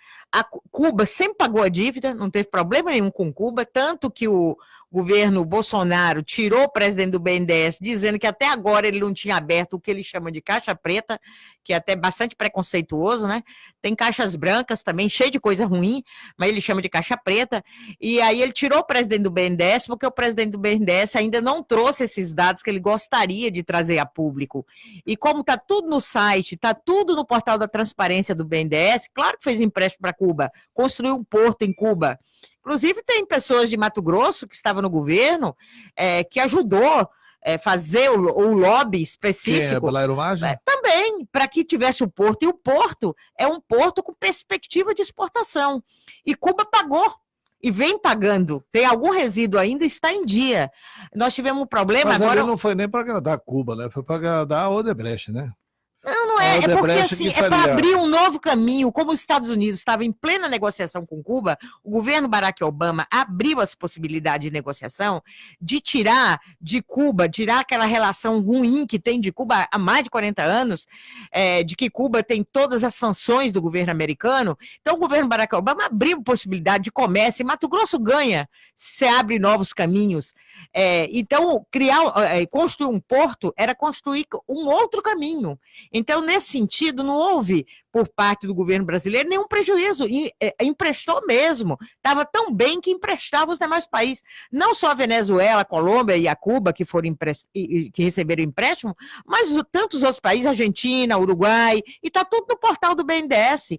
Cuba sempre pagou a dívida, não teve problema nenhum com Cuba, tanto que o governo Bolsonaro tirou o presidente do BNDES, dizendo que até agora ele não tinha aberto o que ele chama de caixa preta, que é até bastante preconceituoso, né? Tem caixas brancas também, cheio de coisa ruim, mas ele chama de caixa preta, e aí ele tirou o presidente do BNDES, porque o presidente do BNDES ainda não trouxe esses dados que ele gostaria de trazer a público. E como está tudo no site, está tudo no portal da transparência do BNDES, claro que fez empréstimo para Cuba, construiu um porto em Cuba. Inclusive, tem pessoas de Mato Grosso que estavam no governo que ajudou fazer o lobby específico. Quem é Belairo Maggi? Também, para que tivesse o porto. E o porto é um porto com perspectiva de exportação. E Cuba pagou. E vem pagando. Tem algum resíduo ainda, está em dia. Nós tivemos um problema Mas agora. Não foi nem para agradar Cuba, né? Foi para agradar a Odebrecht, né? Não é, é porque assim, é para abrir um novo caminho, como os Estados Unidos estavam em plena negociação com Cuba, o governo Barack Obama abriu as possibilidades de negociação, de tirar de Cuba, tirar aquela relação ruim que tem de Cuba há mais de 40 anos, de que Cuba tem todas as sanções do governo americano. Então o governo Barack Obama abriu possibilidade de comércio, e Mato Grosso ganha, se abre novos caminhos. Então, construir um porto era construir um outro caminho. Então, nesse sentido, não houve, por parte do governo brasileiro, nenhum prejuízo. Emprestou mesmo. Estava tão bem que emprestava os demais países. Não só a Venezuela, a Colômbia e a Cuba, que receberam empréstimo, mas tantos outros países, Argentina, Uruguai, e está tudo no portal do BNDES.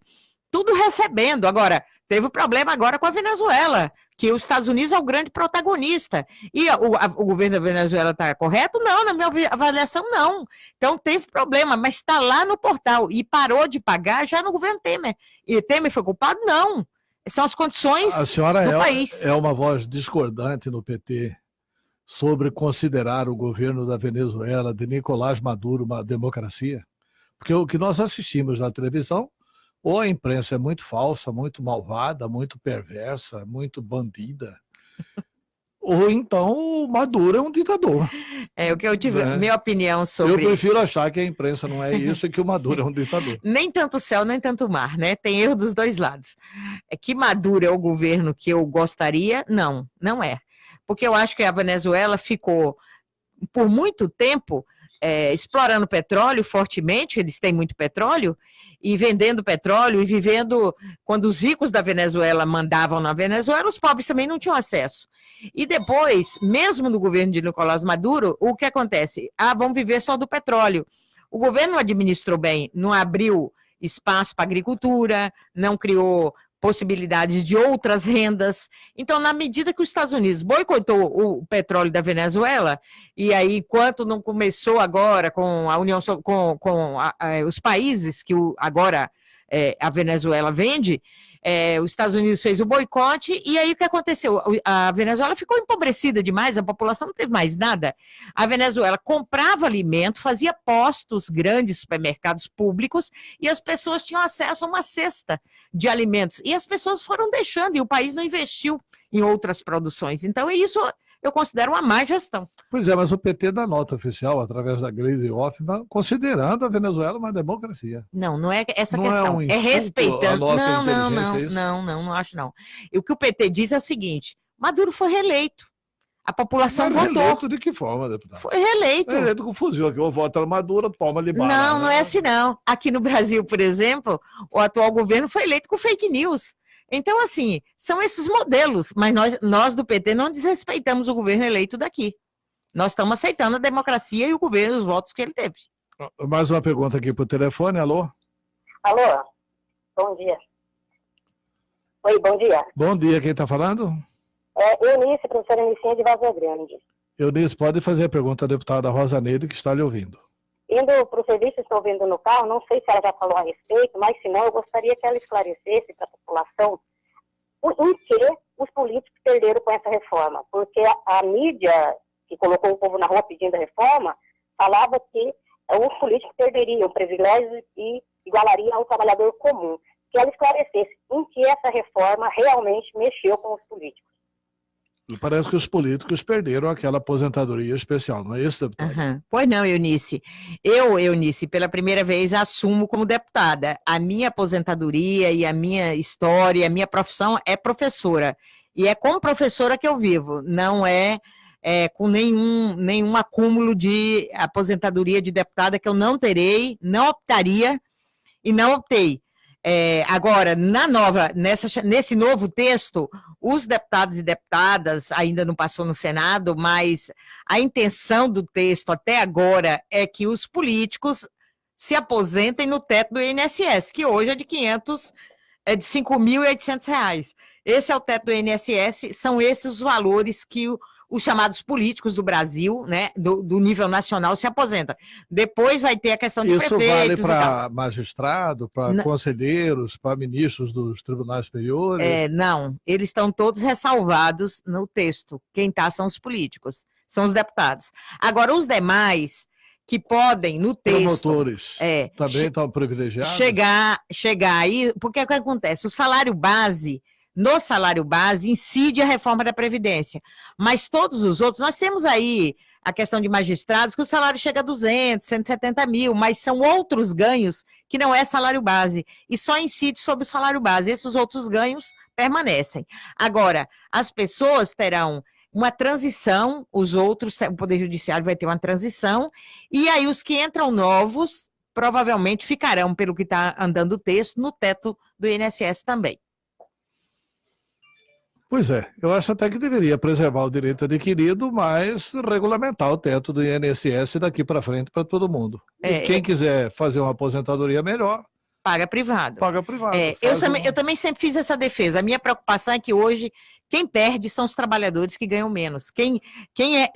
Tudo recebendo. Agora, teve um problema agora com a Venezuela, que os Estados Unidos é o grande protagonista. E o governo da Venezuela está correto? Não, na minha avaliação, não. Então, teve problema, mas está lá no portal. E parou de pagar já no governo Temer. E Temer foi culpado? Não. São as condições do país. É uma voz discordante no PT sobre considerar o governo da Venezuela, de Nicolás Maduro, uma democracia? Porque o que nós assistimos na televisão, ou a imprensa é muito falsa, muito malvada, muito perversa, muito bandida, ou então o Maduro é um ditador. O que eu tive, minha opinião sobre... Eu prefiro achar que a imprensa não é isso e que o Maduro é um ditador. Nem tanto o céu, nem tanto o mar, né? Tem erro dos dois lados. Que Maduro é o governo que eu gostaria? Não, não é. Porque eu acho que a Venezuela ficou, por muito tempo, explorando petróleo fortemente, eles têm muito petróleo, e vendendo petróleo e vivendo, quando os ricos da Venezuela mandavam na Venezuela, os pobres também não tinham acesso. E depois, mesmo no governo de Nicolás Maduro, o que acontece? Vamos viver só do petróleo. O governo não administrou bem, não abriu espaço para agricultura, não criou possibilidades de outras rendas. Então, na medida que os Estados Unidos boicotou o petróleo da Venezuela, e aí, enquanto não começou agora com a União, com os países que agora a Venezuela vende, os Estados Unidos fez o boicote, e aí o que aconteceu? A Venezuela ficou empobrecida demais, a população não teve mais nada. A Venezuela comprava alimento, fazia postos grandes, supermercados públicos, e as pessoas tinham acesso a uma cesta de alimentos. E as pessoas foram deixando, e o país não investiu em outras produções. Então, isso eu considero uma má gestão. Pois é, mas o PT dá nota oficial, através da Gleisi Hoffmann, considerando a Venezuela uma democracia. Não é essa não questão. É respeitando. Não, não acho não. E o que o PT diz é o seguinte: Maduro foi reeleito. A população votou. Reeleito de que forma, deputado? Foi reeleito. Reeleito com fuzil, aqui, ou vota Maduro, toma-lhe bala. Não é assim não. Aqui no Brasil, por exemplo, o atual governo foi eleito com fake news. Então, assim, são esses modelos, mas nós do PT não desrespeitamos o governo eleito daqui. Nós estamos aceitando a democracia e o governo, os votos que ele teve. Mais uma pergunta aqui por telefone, alô? Alô, bom dia. Oi, bom dia. Bom dia, quem está falando? Eunice, professora Eunicinha de Vaza Grande. Eunice, pode fazer a pergunta à deputada Rosa Neide, que está lhe ouvindo. Indo para o serviço, estou vindo no carro, não sei se ela já falou a respeito, mas se não, eu gostaria que ela esclarecesse para a população em que os políticos perderam com essa reforma. Porque a mídia, que colocou o povo na rua pedindo a reforma, falava que os políticos perderiam privilégios e igualariam ao trabalhador comum. Que ela esclarecesse em que essa reforma realmente mexeu com os políticos. Parece que os políticos perderam aquela aposentadoria especial, não é isso, deputado? Aham. Pois não, Eunice. Eunice, pela primeira vez assumo como deputada. A minha aposentadoria e a minha história, a minha profissão é professora. E é como professora que eu vivo, não é, com nenhum acúmulo de aposentadoria de deputada que eu não terei, não optaria e não optei. Agora, nesse novo texto, os deputados e deputadas, ainda não passou no Senado, mas a intenção do texto até agora é que os políticos se aposentem no teto do INSS, que hoje é de R$ 5.800. Esse é o teto do INSS, são esses os valores que os chamados políticos do Brasil, né, do nível nacional, se aposentam. Depois vai ter a questão de Isso prefeitos. Isso vale para magistrado, para conselheiros, para ministros dos tribunais superiores? Não, eles estão todos ressalvados no texto. Quem está são os políticos, são os deputados. Agora, os demais que podem, no texto... Promotores também estão privilegiados? Chegar aí, porque o que acontece? No salário base, incide a reforma da Previdência. Mas todos os outros, nós temos aí a questão de magistrados, que o salário chega a 200, 170 mil, mas são outros ganhos que não é salário base, e só incide sobre o salário base. Esses outros ganhos permanecem. Agora, as pessoas terão uma transição, o Poder Judiciário vai ter uma transição, e aí os que entram novos, provavelmente ficarão, pelo que está andando o texto, no teto do INSS também. Pois é, eu acho até que deveria preservar o direito adquirido, mas regulamentar o teto do INSS daqui para frente para todo mundo. E quem quiser fazer uma aposentadoria melhor... Paga privado. Paga privado. Eu também sempre fiz essa defesa. A minha preocupação é que hoje quem perde são os trabalhadores que ganham menos.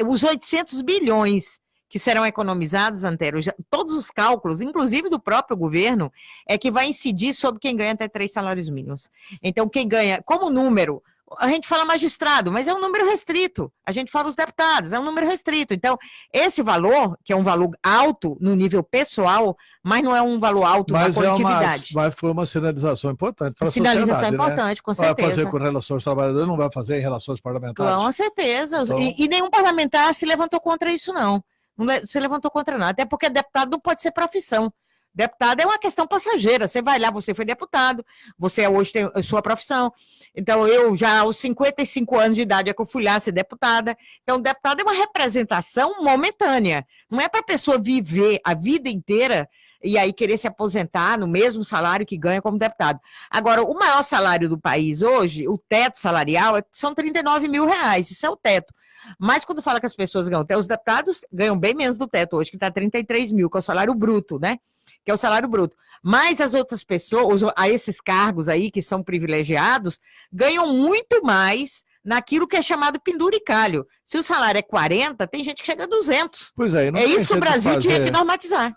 Os 800 bilhões que serão economizados, Antero, todos os cálculos, inclusive do próprio governo, é que vai incidir sobre quem ganha até 3 salários mínimos. Então, quem ganha, como número... A gente fala magistrado, mas é um número restrito. A gente fala os deputados, é um número restrito. Então, esse valor, que é um valor alto no nível pessoal, mas não é um valor alto na coletividade. Mas foi uma sinalização importante para a sinalização importante, né? com certeza. Vai fazer com relação aos trabalhadores, não vai fazer em relações parlamentares. Com certeza. Então... E nenhum parlamentar se levantou contra isso, não. Não se levantou contra nada. Até porque deputado não pode ser profissão. Deputado é uma questão passageira. Você vai lá, você foi deputado, você hoje tem a sua profissão. Então, eu já aos 55 anos de idade é que eu fui lá ser deputada. Então, deputado é uma representação momentânea. Não é para a pessoa viver a vida inteira e aí querer se aposentar no mesmo salário que ganha como deputado. Agora, o maior salário do país hoje, o teto salarial, são R$39 mil. Isso é o teto. Mas quando fala que as pessoas ganham, até os deputados ganham bem menos do teto hoje, que está 33 mil, que é o salário bruto, né? Que é o salário bruto. Mas as outras pessoas, a esses cargos aí que são privilegiados, ganham muito mais naquilo que é chamado penduricalho. Se o salário é 40, tem gente que chega a 200. Pois é, é isso que o Brasil tinha que normatizar.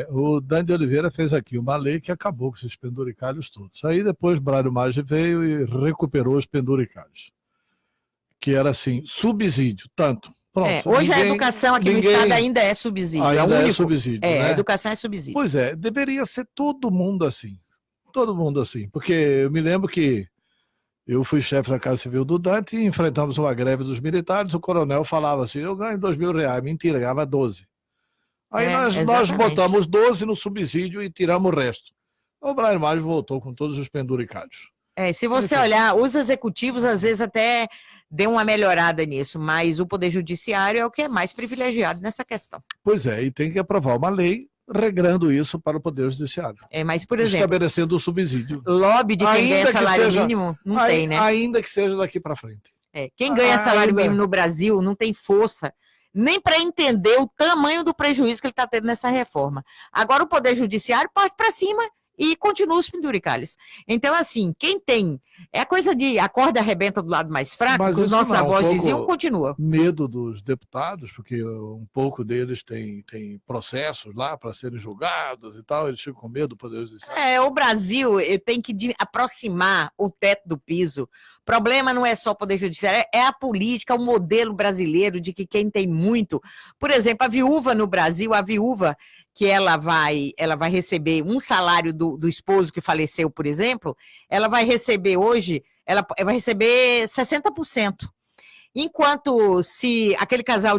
O Dani de Oliveira fez aqui uma lei que acabou com esses penduricalhos todos. Aí depois Braulio Maggi veio e recuperou os penduricalhos. Que era assim, subsídio, tanto. Pronto, hoje a educação aqui no estado ainda é subsídio. Ainda é subsídio, né? A educação é subsídio. Pois é, deveria ser todo mundo assim. Todo mundo assim. Porque eu me lembro que eu fui chefe da Casa Civil do Dante e enfrentamos uma greve dos militares, o coronel falava assim, eu ganho R$2 mil. Mentira, ganhava 12. Aí nós botamos 12 no subsídio e tiramos o resto. O Braulio Maggi voltou com todos os penduricalhos. Se você olhar, os executivos às vezes até deu uma melhorada nisso, mas o Poder Judiciário é o que é mais privilegiado nessa questão. Pois é, e tem que aprovar uma lei regrando isso para o Poder Judiciário. Mas, por exemplo... estabelecendo o subsídio. Lobby de quem ganha salário mínimo, não tem, né? Ainda que seja daqui para frente. Quem ganha salário mínimo no Brasil não tem força nem para entender o tamanho do prejuízo que ele está tendo nessa reforma. Agora o Poder Judiciário parte para cima e continua os penduricalhos. Então, assim, quem tem... É a coisa de a corda arrebenta do lado mais fraco, que os nossos avós diziam, continua. Medo dos deputados, porque um pouco deles tem processos lá para serem julgados e tal, eles ficam com medo do Poder Judiciário. O Brasil tem que aproximar o teto do piso. O problema não é só o Poder Judiciário, é a política, o modelo brasileiro de que quem tem muito... Por exemplo, a viúva no Brasil, que ela vai receber um salário do esposo que faleceu, por exemplo, ela vai receber hoje, ela vai receber 60%. Enquanto se aquele casal,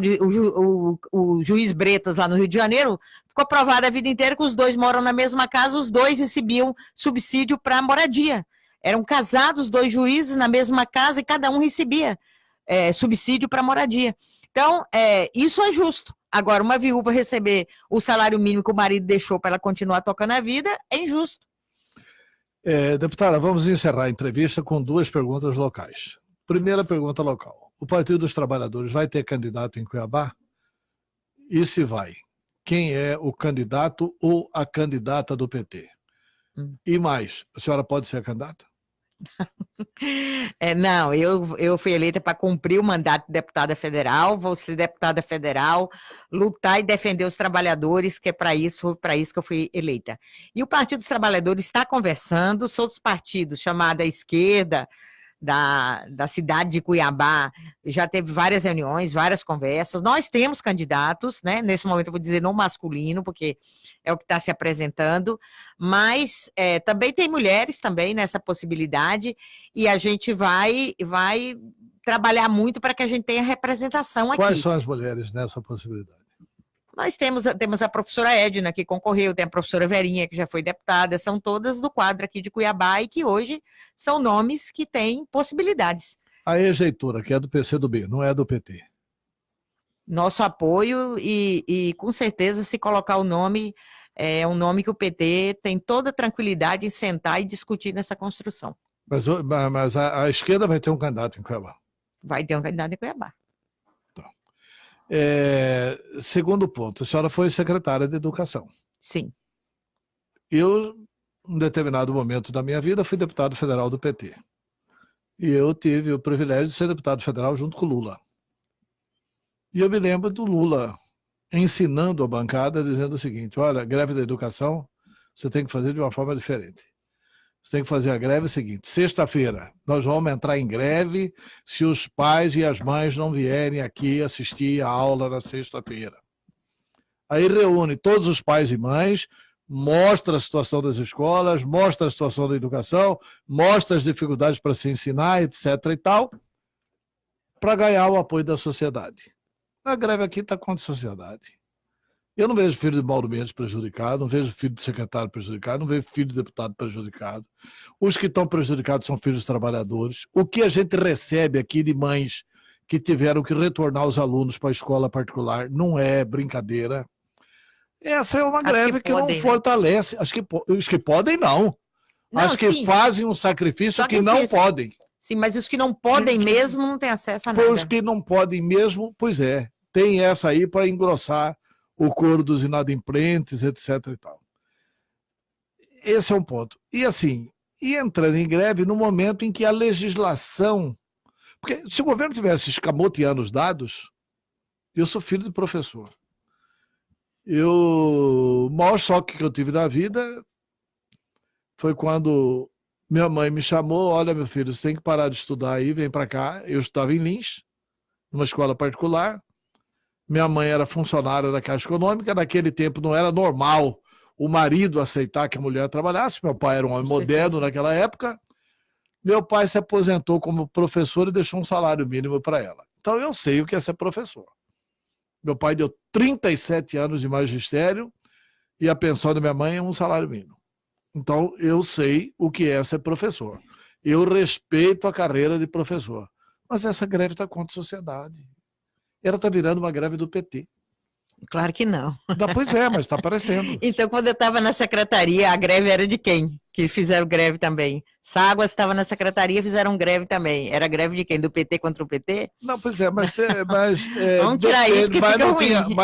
o juiz Bretas, lá no Rio de Janeiro, ficou provado a vida inteira que os dois moram na mesma casa, os dois recebiam subsídio para moradia. Eram casados, os dois juízes na mesma casa, e cada um recebia subsídio para moradia. Então, isso é justo. Agora, uma viúva receber o salário mínimo que o marido deixou para ela continuar tocando a vida é injusto. Deputada, vamos encerrar a entrevista com 2 perguntas locais. Primeira pergunta local. O Partido dos Trabalhadores vai ter candidato em Cuiabá? E se vai, quem é o candidato ou a candidata do PT? E mais, a senhora pode ser a candidata? Não, eu fui eleita para cumprir o mandato de deputada federal, vou ser deputada federal, lutar e defender os trabalhadores, que é para isso que eu fui eleita. E o Partido dos Trabalhadores está conversando, os outros partidos, chamada esquerda, da cidade de Cuiabá, já teve várias reuniões, várias conversas. Nós temos candidatos, né? Nesse momento eu vou dizer no masculino, porque é o que está se apresentando, mas também tem mulheres também nessa possibilidade, e a gente vai trabalhar muito para que a gente tenha representação aqui. Quais são as mulheres nessa possibilidade? Nós temos a professora Edna, que concorreu, tem a professora Verinha, que já foi deputada, são todas do quadro aqui de Cuiabá e que hoje são nomes que têm possibilidades. A ex-reitora, que é do PCdoB, não é do PT. Nosso apoio e com certeza, se colocar o nome, é um nome que o PT tem toda tranquilidade em sentar e discutir nessa construção. Mas a esquerda vai ter um candidato em Cuiabá? Vai ter um candidato em Cuiabá. Segundo ponto, a senhora foi secretária de Educação. Sim. Eu, em determinado momento da minha vida, fui deputado federal do PT. E eu tive o privilégio de ser deputado federal junto com o Lula. E eu me lembro do Lula ensinando a bancada, dizendo o seguinte: olha, greve da educação você tem que fazer de uma forma diferente. Você tem que fazer a greve seguinte: sexta-feira nós vamos entrar em greve se os pais e as mães não vierem aqui assistir a aula na sexta-feira. Aí reúne todos os pais e mães, mostra a situação das escolas, mostra a situação da educação, mostra as dificuldades para se ensinar, etc. e tal, para ganhar o apoio da sociedade. A greve aqui está contra a sociedade. Eu não vejo filho de Mauro Mendes prejudicado, não vejo filho de secretário prejudicado, não vejo filho de deputado prejudicado. Os que estão prejudicados são filhos trabalhadores. O que a gente recebe aqui de mães que tiveram que retornar os alunos para a escola particular não é brincadeira. Essa é uma greve que não fortalece. As que podem, não. As que fazem um sacrifício que não podem. Sim, mas os que não podem mesmo não têm acesso a nada. Os que não podem mesmo, pois é. Tem essa aí para engrossar o coro dos inadimplentes, etc. e tal. Esse é um ponto. E assim, entrando em greve no momento em que a legislação... Porque se o governo tivesse escamoteando os dados, eu sou filho de professor. O maior choque que eu tive na vida foi quando minha mãe me chamou: olha, meu filho, você tem que parar de estudar aí, vem para cá. Eu estudava em Lins, numa escola particular. Minha mãe era funcionária da Caixa Econômica. Naquele tempo não era normal o marido aceitar que a mulher trabalhasse. Meu pai era um homem moderno naquela época. Meu pai se aposentou como professor e deixou um salário mínimo para ela. Então eu sei o que é ser professor. Meu pai deu 37 anos de magistério e a pensão da minha mãe é um salário mínimo. Então eu sei o que é ser professor. Eu respeito a carreira de professor. Mas essa greve está contra a sociedade. Ela está virando uma greve do PT. Claro que não. Pois é, mas está aparecendo. Então, quando eu estava na secretaria, a greve era de quem? Que fizeram greve também. Ságuas estava na secretaria, fizeram greve também. Era greve de quem? Do PT contra o PT? Não, pois é, mas vamos tirar isso que fica ruim.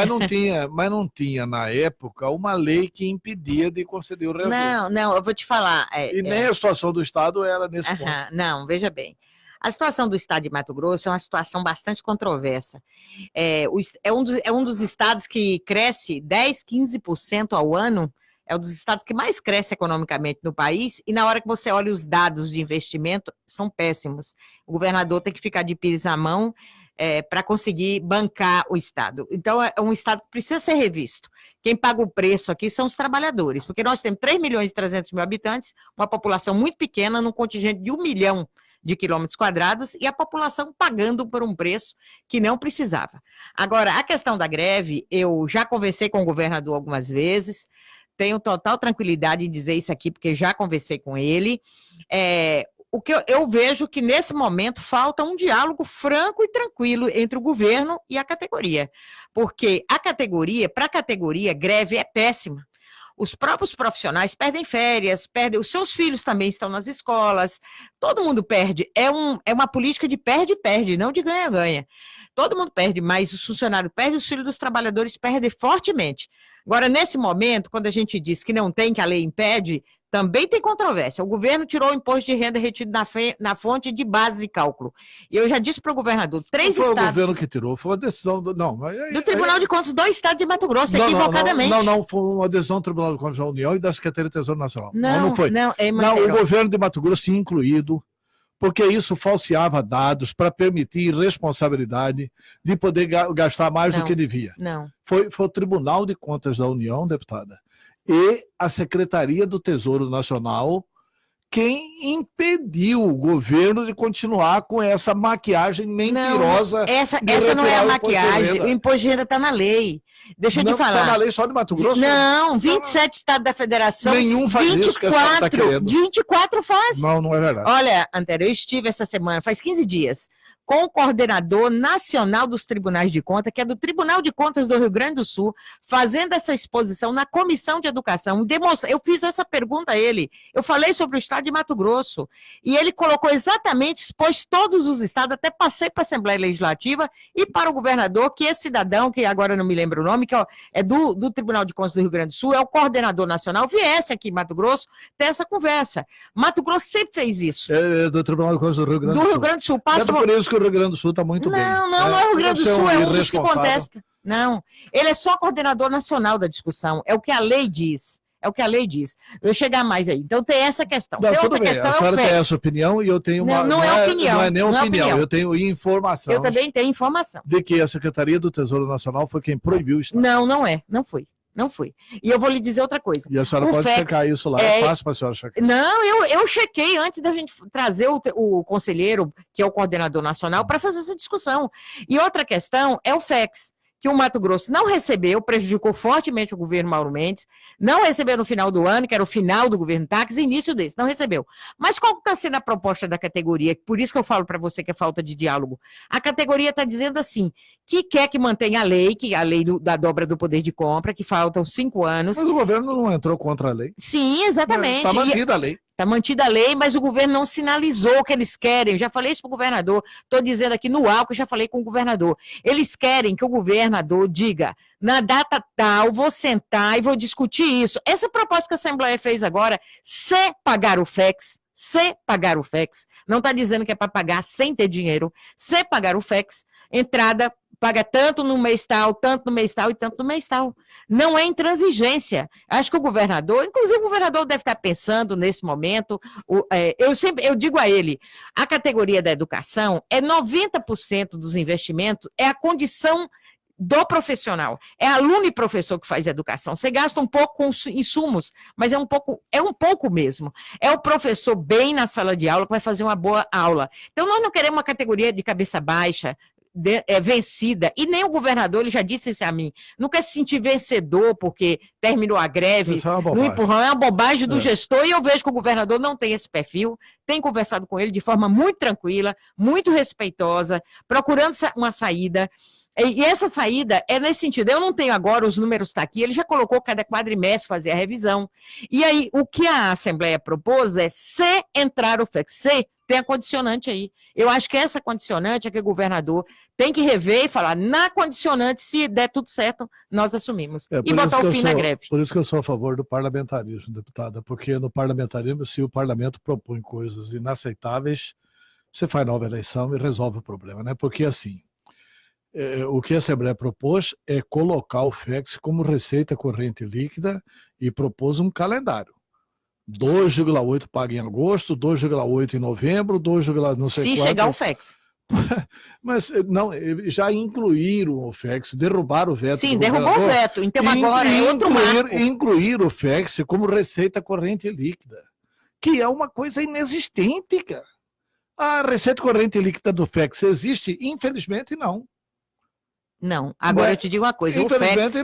Mas não tinha, na época, uma lei que impedia de conceder o reajuste. Não, eu vou te falar. Nem a situação do Estado era nesse ponto. Não, veja bem. A situação do estado de Mato Grosso é uma situação bastante controversa. É um dos estados que cresce 10, 15% ao ano, é um dos estados que mais cresce economicamente no país, e na hora que você olha os dados de investimento, são péssimos. O governador tem que ficar de pires na mão para conseguir bancar o estado. Então, é um estado que precisa ser revisto. Quem paga o preço aqui são os trabalhadores, porque nós temos 3.300.000 habitantes, uma população muito pequena, num contingente de 1 milhão de quilômetros quadrados e a população pagando por um preço que não precisava. Agora, a questão da greve, eu já conversei com o governador algumas vezes, tenho total tranquilidade em dizer isso aqui, porque já conversei com ele. O que eu vejo que, nesse momento, falta um diálogo franco e tranquilo entre o governo e a categoria. Porque para a categoria, greve é péssima. Os próprios profissionais perdem férias, os seus filhos também estão nas escolas, todo mundo perde. É uma política de perde-perde, não de ganha-ganha. Todo mundo perde, mas os funcionários perdem, os filhos dos trabalhadores perdem fortemente. Agora, nesse momento, quando a gente diz que não tem, que a lei impede, também tem controvérsia. O governo tirou o imposto de renda retido na fonte de base de cálculo. E eu já disse para o governador, 3 estados... Não foi o governo que tirou, foi uma decisão... Do Tribunal de Contas do Estado de Mato Grosso, equivocadamente. Não, foi uma decisão do Tribunal de Contas da União e da Secretaria do Tesouro Nacional. Não foi. Não, o governo de Mato Grosso tinha incluído, porque isso falseava dados para permitir responsabilidade de poder gastar mais do que devia. Não. Foi o Tribunal de Contas da União, deputada, e a Secretaria do Tesouro Nacional quem impediu o governo de continuar com essa maquiagem mentirosa. Não, essa não é a maquiagem, o imposto de renda está na lei. Deixa eu te falar. Está na lei só de Mato Grosso? Não, 27 estados da federação. Nenhum faz 24, isso que a senhora está querendo. 24 faz. Não é verdade. Olha, Antero, eu estive essa semana, faz 15 dias, com o coordenador nacional dos tribunais de contas, que é do Tribunal de Contas do Rio Grande do Sul, fazendo essa exposição na Comissão de Educação. Eu fiz essa pergunta a ele. Eu falei sobre o estado de Mato Grosso. E ele colocou exatamente, expôs todos os estados, até passei para a Assembleia Legislativa e para o governador, que esse cidadão, que agora não me lembro o nome, que é do Tribunal de Contas do Rio Grande do Sul, é o coordenador nacional, viesse aqui em Mato Grosso ter essa conversa. Mato Grosso sempre fez isso. É do Tribunal de Contas do Rio Grande do Sul. Do Rio Grande do Sul. É por isso que o Rio Grande do Sul está muito bem. Não é o Rio Grande do Sul, é um dos que contesta. Não, ele é só coordenador nacional da discussão, é o que a lei diz. É o que a lei diz. Eu vou chegar mais aí. Então tem essa questão. Não, tem tudo bem. A senhora tem essa opinião e eu tenho uma... Não é opinião. Não é nem opinião, eu tenho informação. Eu também tenho informação. De que a Secretaria do Tesouro Nacional foi quem proibiu o Estado. Não foi. E eu vou lhe dizer outra coisa. E a senhora pode checar isso lá, é fácil para a senhora checar. Não, eu chequei antes da gente trazer o conselheiro, que é o coordenador nacional, para fazer essa discussão. E outra questão é o FEX, que o Mato Grosso não recebeu, prejudicou fortemente o governo Mauro Mendes, não recebeu no final do ano, que era o final do governo Táxi, início desse, não recebeu. Mas qual está sendo a proposta da categoria? Por isso que eu falo para você que é falta de diálogo. A categoria está dizendo assim, que quer que mantenha a lei, que a lei da dobra do poder de compra, que faltam 5 anos. Mas o governo não entrou contra a lei. Sim, exatamente. Está mantida a lei. Está mantida a lei, mas o governo não sinalizou o que eles querem. Eu já falei isso para o governador, estou dizendo aqui no ALCO, já falei com o governador. Eles querem que o governador diga, na data tal, vou sentar e vou discutir isso. Essa proposta que a Assembleia fez agora, se pagar o FEX, não está dizendo que é para pagar sem ter dinheiro, se pagar o FEX, entrada paga tanto no mês tal, tanto no mês tal e tanto no mês tal. Não é intransigência. Acho que o governador, inclusive o governador deve estar pensando nesse momento, eu digo a ele, a categoria da educação é 90% dos investimentos, é a condição do profissional. É aluno e professor que faz educação. Você gasta um pouco com insumos, mas é um pouco mesmo. É o professor bem na sala de aula que vai fazer uma boa aula. Então, nós não queremos uma categoria de cabeça baixa, vencida, e nem o governador, ele já disse isso a mim, não quer se sentir vencedor porque terminou a greve, no empurrão, é uma bobagem do gestor, e eu vejo que o governador não tem esse perfil, tem conversado com ele de forma muito tranquila, muito respeitosa, procurando uma saída, e essa saída é nesse sentido. Eu não tenho agora, os números estão aqui, ele já colocou cada quadrimestre fazer a revisão, e aí o que a Assembleia propôs é, se entrar o FEX, tem a condicionante aí. Eu acho que essa condicionante é que o governador tem que rever e falar, na condicionante, se der tudo certo, nós assumimos. E botar o fim na greve. Por isso que eu sou a favor do parlamentarismo, deputada, porque no parlamentarismo, se o parlamento propõe coisas inaceitáveis, você faz nova eleição e resolve o problema, né? Porque assim, o que a Assembleia propôs é colocar o FEX como receita corrente líquida e propôs um calendário. 2,8 paga em agosto, 2,8 em novembro, 2, não sei quanto. Se chegar o FEX. Mas não, já incluíram o FEX, derrubaram o veto. Sim, derrubou o veto. Então agora é outro marco. Incluir o FEX como receita corrente líquida, que é uma coisa inexistente, cara. A receita corrente líquida do FEX existe? Infelizmente, não. Não. Agora eu te digo uma coisa. Infelizmente,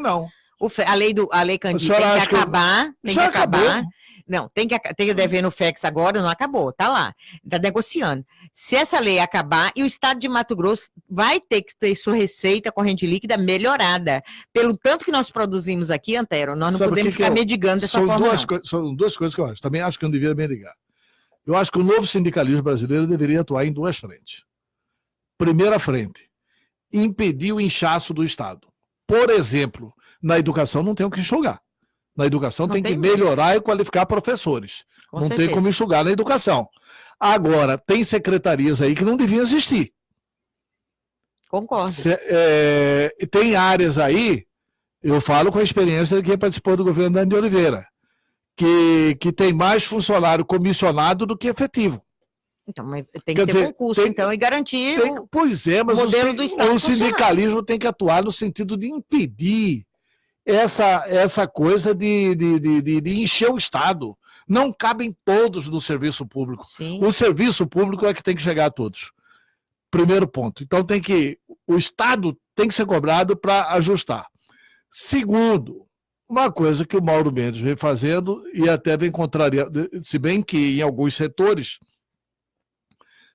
O FEX, não. a lei Candir senhora tem que acha que acabar. Tem que já acabar. acabou? Não, tem que dever no FEX agora, não acabou, tá lá, tá negociando. Se essa lei acabar, e o estado de Mato Grosso vai ter que ter sua receita corrente líquida melhorada, pelo tanto que nós produzimos aqui, Antero, nós não Sabe podemos ficar mendigando dessa forma, não. São duas coisas que eu acho. Também acho que eu não devia mendigar. Eu acho que o novo sindicalismo brasileiro deveria atuar em duas frentes. Primeira frente, impedir o inchaço do Estado. Por exemplo, na educação não tem o que enxugar. Na educação Não tem que tem mesmo. melhorar e qualificar professores. Com não certeza. tem como enxugar na educação. Agora, tem secretarias aí que não deviam existir. Concordo. Tem áreas aí, eu falo com a experiência de quem participou do governo Dani de Oliveira, que tem mais funcionário comissionado do que efetivo. Então, mas tem Quer que ter dizer, concurso, então, e garantir Pois é, mas modelo do Estado o sindicalismo tem que atuar no sentido de impedir essa coisa de encher o Estado. Não cabem todos no serviço público. Sim. O serviço público é que tem que chegar a todos. Primeiro ponto. Então o Estado tem que ser cobrado para ajustar. Segundo, uma coisa que o Mauro Mendes vem fazendo e até vem contrariando, se bem que em alguns setores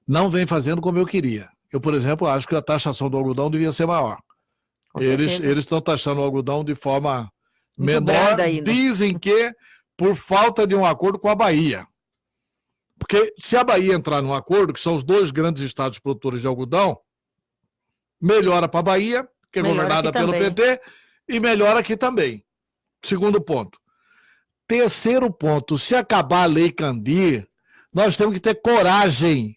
não vem fazendo como eu queria. Eu, por exemplo, acho que a taxação do algodão devia ser maior. Com Eles certeza. estão taxando o algodão de forma Muito menor, branda ainda. dizem que por falta de um acordo com a Bahia. Porque se a Bahia entrar num acordo, que são os dois grandes estados produtores de algodão, melhora para a Bahia, que é Melhora governada aqui pelo também. PT, e melhora aqui também. Segundo ponto. Terceiro ponto, se acabar a Lei Candir, nós temos que ter coragem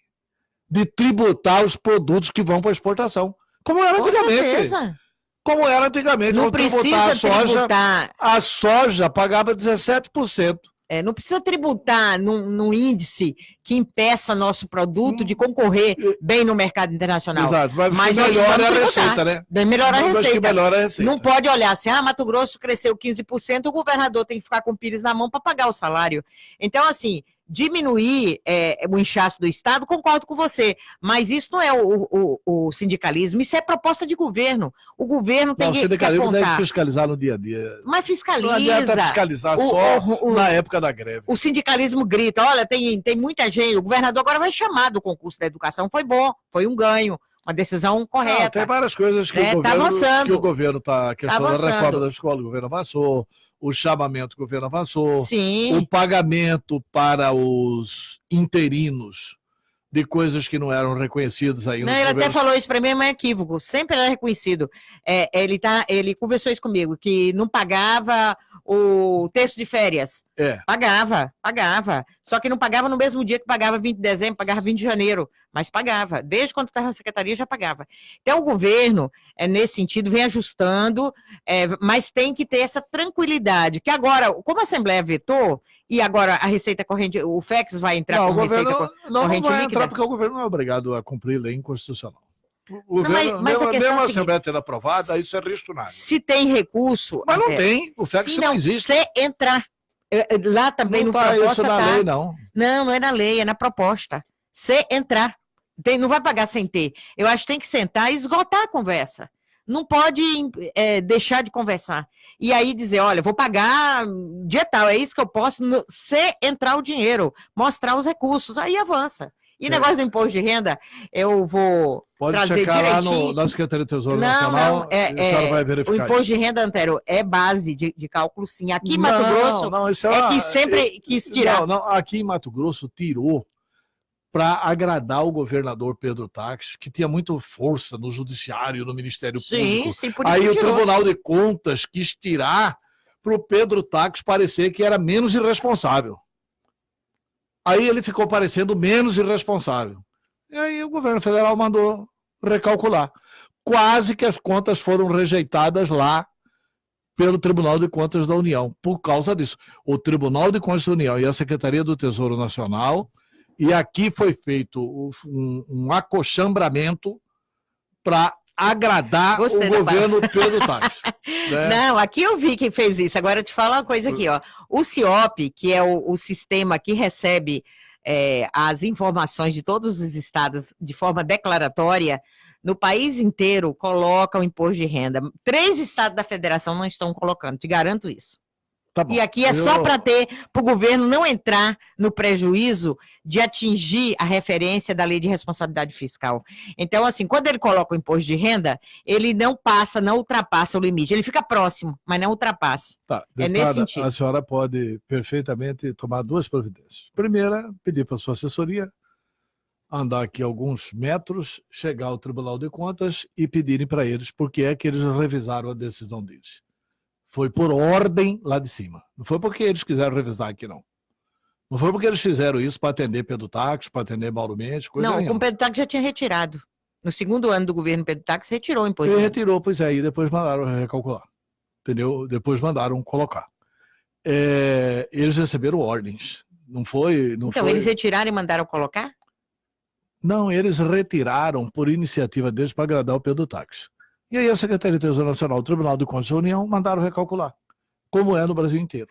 de tributar os produtos que vão para exportação. Como era Com antigamente. certeza. Como era antigamente. Não Quando tributar precisa tributar. a soja pagava 17%. Não precisa tributar num índice que impeça nosso produto de concorrer bem no mercado internacional. Exato, Mas nós melhora a precisamos receita, tributar. né? Bem melhorar a Mas que receita. melhora a receita. Não pode olhar assim, Mato Grosso cresceu 15%, o governador tem que ficar com o pires na mão para pagar o salário. Então, assim, diminuir o inchaço do Estado, concordo com você, mas isso não é o sindicalismo, isso é proposta de governo. O governo tem Não, o que sindicalismo deve apontar. fiscalizar no dia a dia. Mas Não adianta fiscaliza. fiscalizar só na época da greve. O sindicalismo grita, olha, tem muita gente, o governador agora vai chamar do concurso da educação, foi bom, foi um ganho, uma decisão Não, correta. tem várias coisas que, Tá avançando. o governo está... A questão da avançando. reforma da escola, o governo avançou. O chamamento, o governo avançou. Sim. O pagamento para os interinos de coisas que não eram reconhecidas aí. Não, ele até falou isso para mim, mas é equívoco. Sempre era reconhecido. Ele conversou isso comigo, que não pagava o texto de férias. Pagava. Só que não pagava no mesmo dia que pagava 20 de dezembro, pagava 20 de janeiro, mas pagava. Desde quando estava na secretaria já pagava. Então o governo, nesse sentido, vem ajustando, mas tem que ter essa tranquilidade, que agora, como a Assembleia vetou, e agora a receita corrente, o FEX vai entrar com receita corrente não vai líquida. entrar porque o governo não é obrigado a cumprir lei inconstitucional. O Não, mas governo, a questão mesmo é a a seguinte, Assembleia tendo aprovado, isso é ristonado. se tem recurso... Mas não tem, o FEX se não existe. Se entrar, lá também Não no está proposta isso na tá. lei, não. Não é na lei, é na proposta. Se entrar, não vai pagar sem ter. Eu acho que tem que sentar e esgotar a conversa. Não pode deixar de conversar. E aí dizer, olha, vou pagar dia tal, é isso que eu posso, se entrar o dinheiro, mostrar os recursos, aí avança. E negócio do imposto de renda, eu vou Pode trazer checar direitinho. lá na Secretaria do Tesouro Não, Nacional, a senhora vai o verificar imposto isso. de renda, Antero, é base de cálculo, sim. Aqui em Mato Grosso, não, isso que sempre quis tirar. Não, aqui em Mato Grosso tirou para agradar o governador Pedro Taques, que tinha muita força no judiciário, no Ministério Público. Sim, por isso Aí que o tirou. Tribunal de Contas quis tirar para o Pedro Taques parecer que era menos irresponsável. Aí ele ficou parecendo menos irresponsável. E aí o governo federal mandou recalcular. Quase que as contas foram rejeitadas lá pelo Tribunal de Contas da União, por causa disso. O Tribunal de Contas da União e a Secretaria do Tesouro Nacional, e aqui foi feito um acochambramento para agradar Gostei o da governo Pedro Taques. Né? Não, aqui eu vi quem fez isso. Agora eu te falo uma coisa aqui, ó. O CIOP, que é o sistema que recebe as informações de todos os estados de forma declaratória, no país inteiro coloca o imposto de renda. 3 estados da federação não estão colocando, te garanto isso. Tá bom. E aqui é só para o governo não entrar no prejuízo de atingir a referência da lei de responsabilidade fiscal. Então, assim, quando ele coloca o imposto de renda, ele não ultrapassa o limite. Ele fica próximo, mas não ultrapassa. Tá, é nesse sentido. A senhora pode perfeitamente tomar 2 providências. Primeira, pedir para a sua assessoria andar aqui alguns metros, chegar ao Tribunal de Contas e pedirem para eles por que é que eles revisaram a decisão deles. Foi por ordem lá de cima. Não foi porque eles quiseram revisar aqui, não. Não foi porque eles fizeram isso para atender Pedro Táxi, para atender Mauro Mendes, coisa nenhuma. Não, o Pedro Táxi já tinha retirado. No 2º ano do governo Pedro Táxi, retirou o imposto. Ele retirou, pois é, e depois mandaram recalcular. Entendeu? Depois mandaram colocar. Eles receberam ordens. Não foi... Então, eles retiraram e mandaram colocar? Não, eles retiraram por iniciativa deles para agradar o Pedro Táxi. E aí a Secretaria de Tesouro Nacional, o Tribunal de Contas da União, mandaram recalcular. Como é no Brasil inteiro.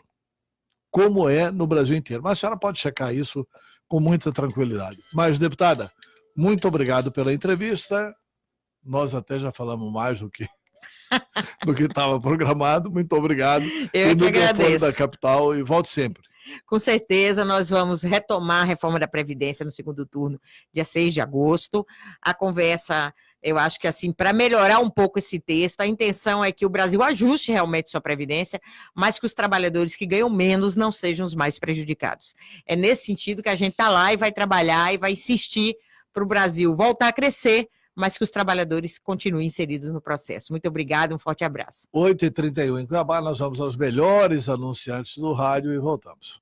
Como é no Brasil inteiro. Mas a senhora pode checar isso com muita tranquilidade. Mas, deputada, muito obrigado pela entrevista. Nós até já falamos mais do que estava programado. Muito obrigado. Eu que agradeço. Da capital e volte sempre. Com certeza, nós vamos retomar a reforma da Previdência no 2º turno, dia 6 de agosto. A conversa, eu acho que assim, para melhorar um pouco esse texto, a intenção é que o Brasil ajuste realmente sua Previdência, mas que os trabalhadores que ganham menos não sejam os mais prejudicados. É nesse sentido que a gente está lá e vai trabalhar e vai insistir para o Brasil voltar a crescer, mas que os trabalhadores continuem inseridos no processo. Muito obrigada, um forte abraço. 8h31 em Cuiabá, nós vamos aos melhores anunciantes do rádio e voltamos.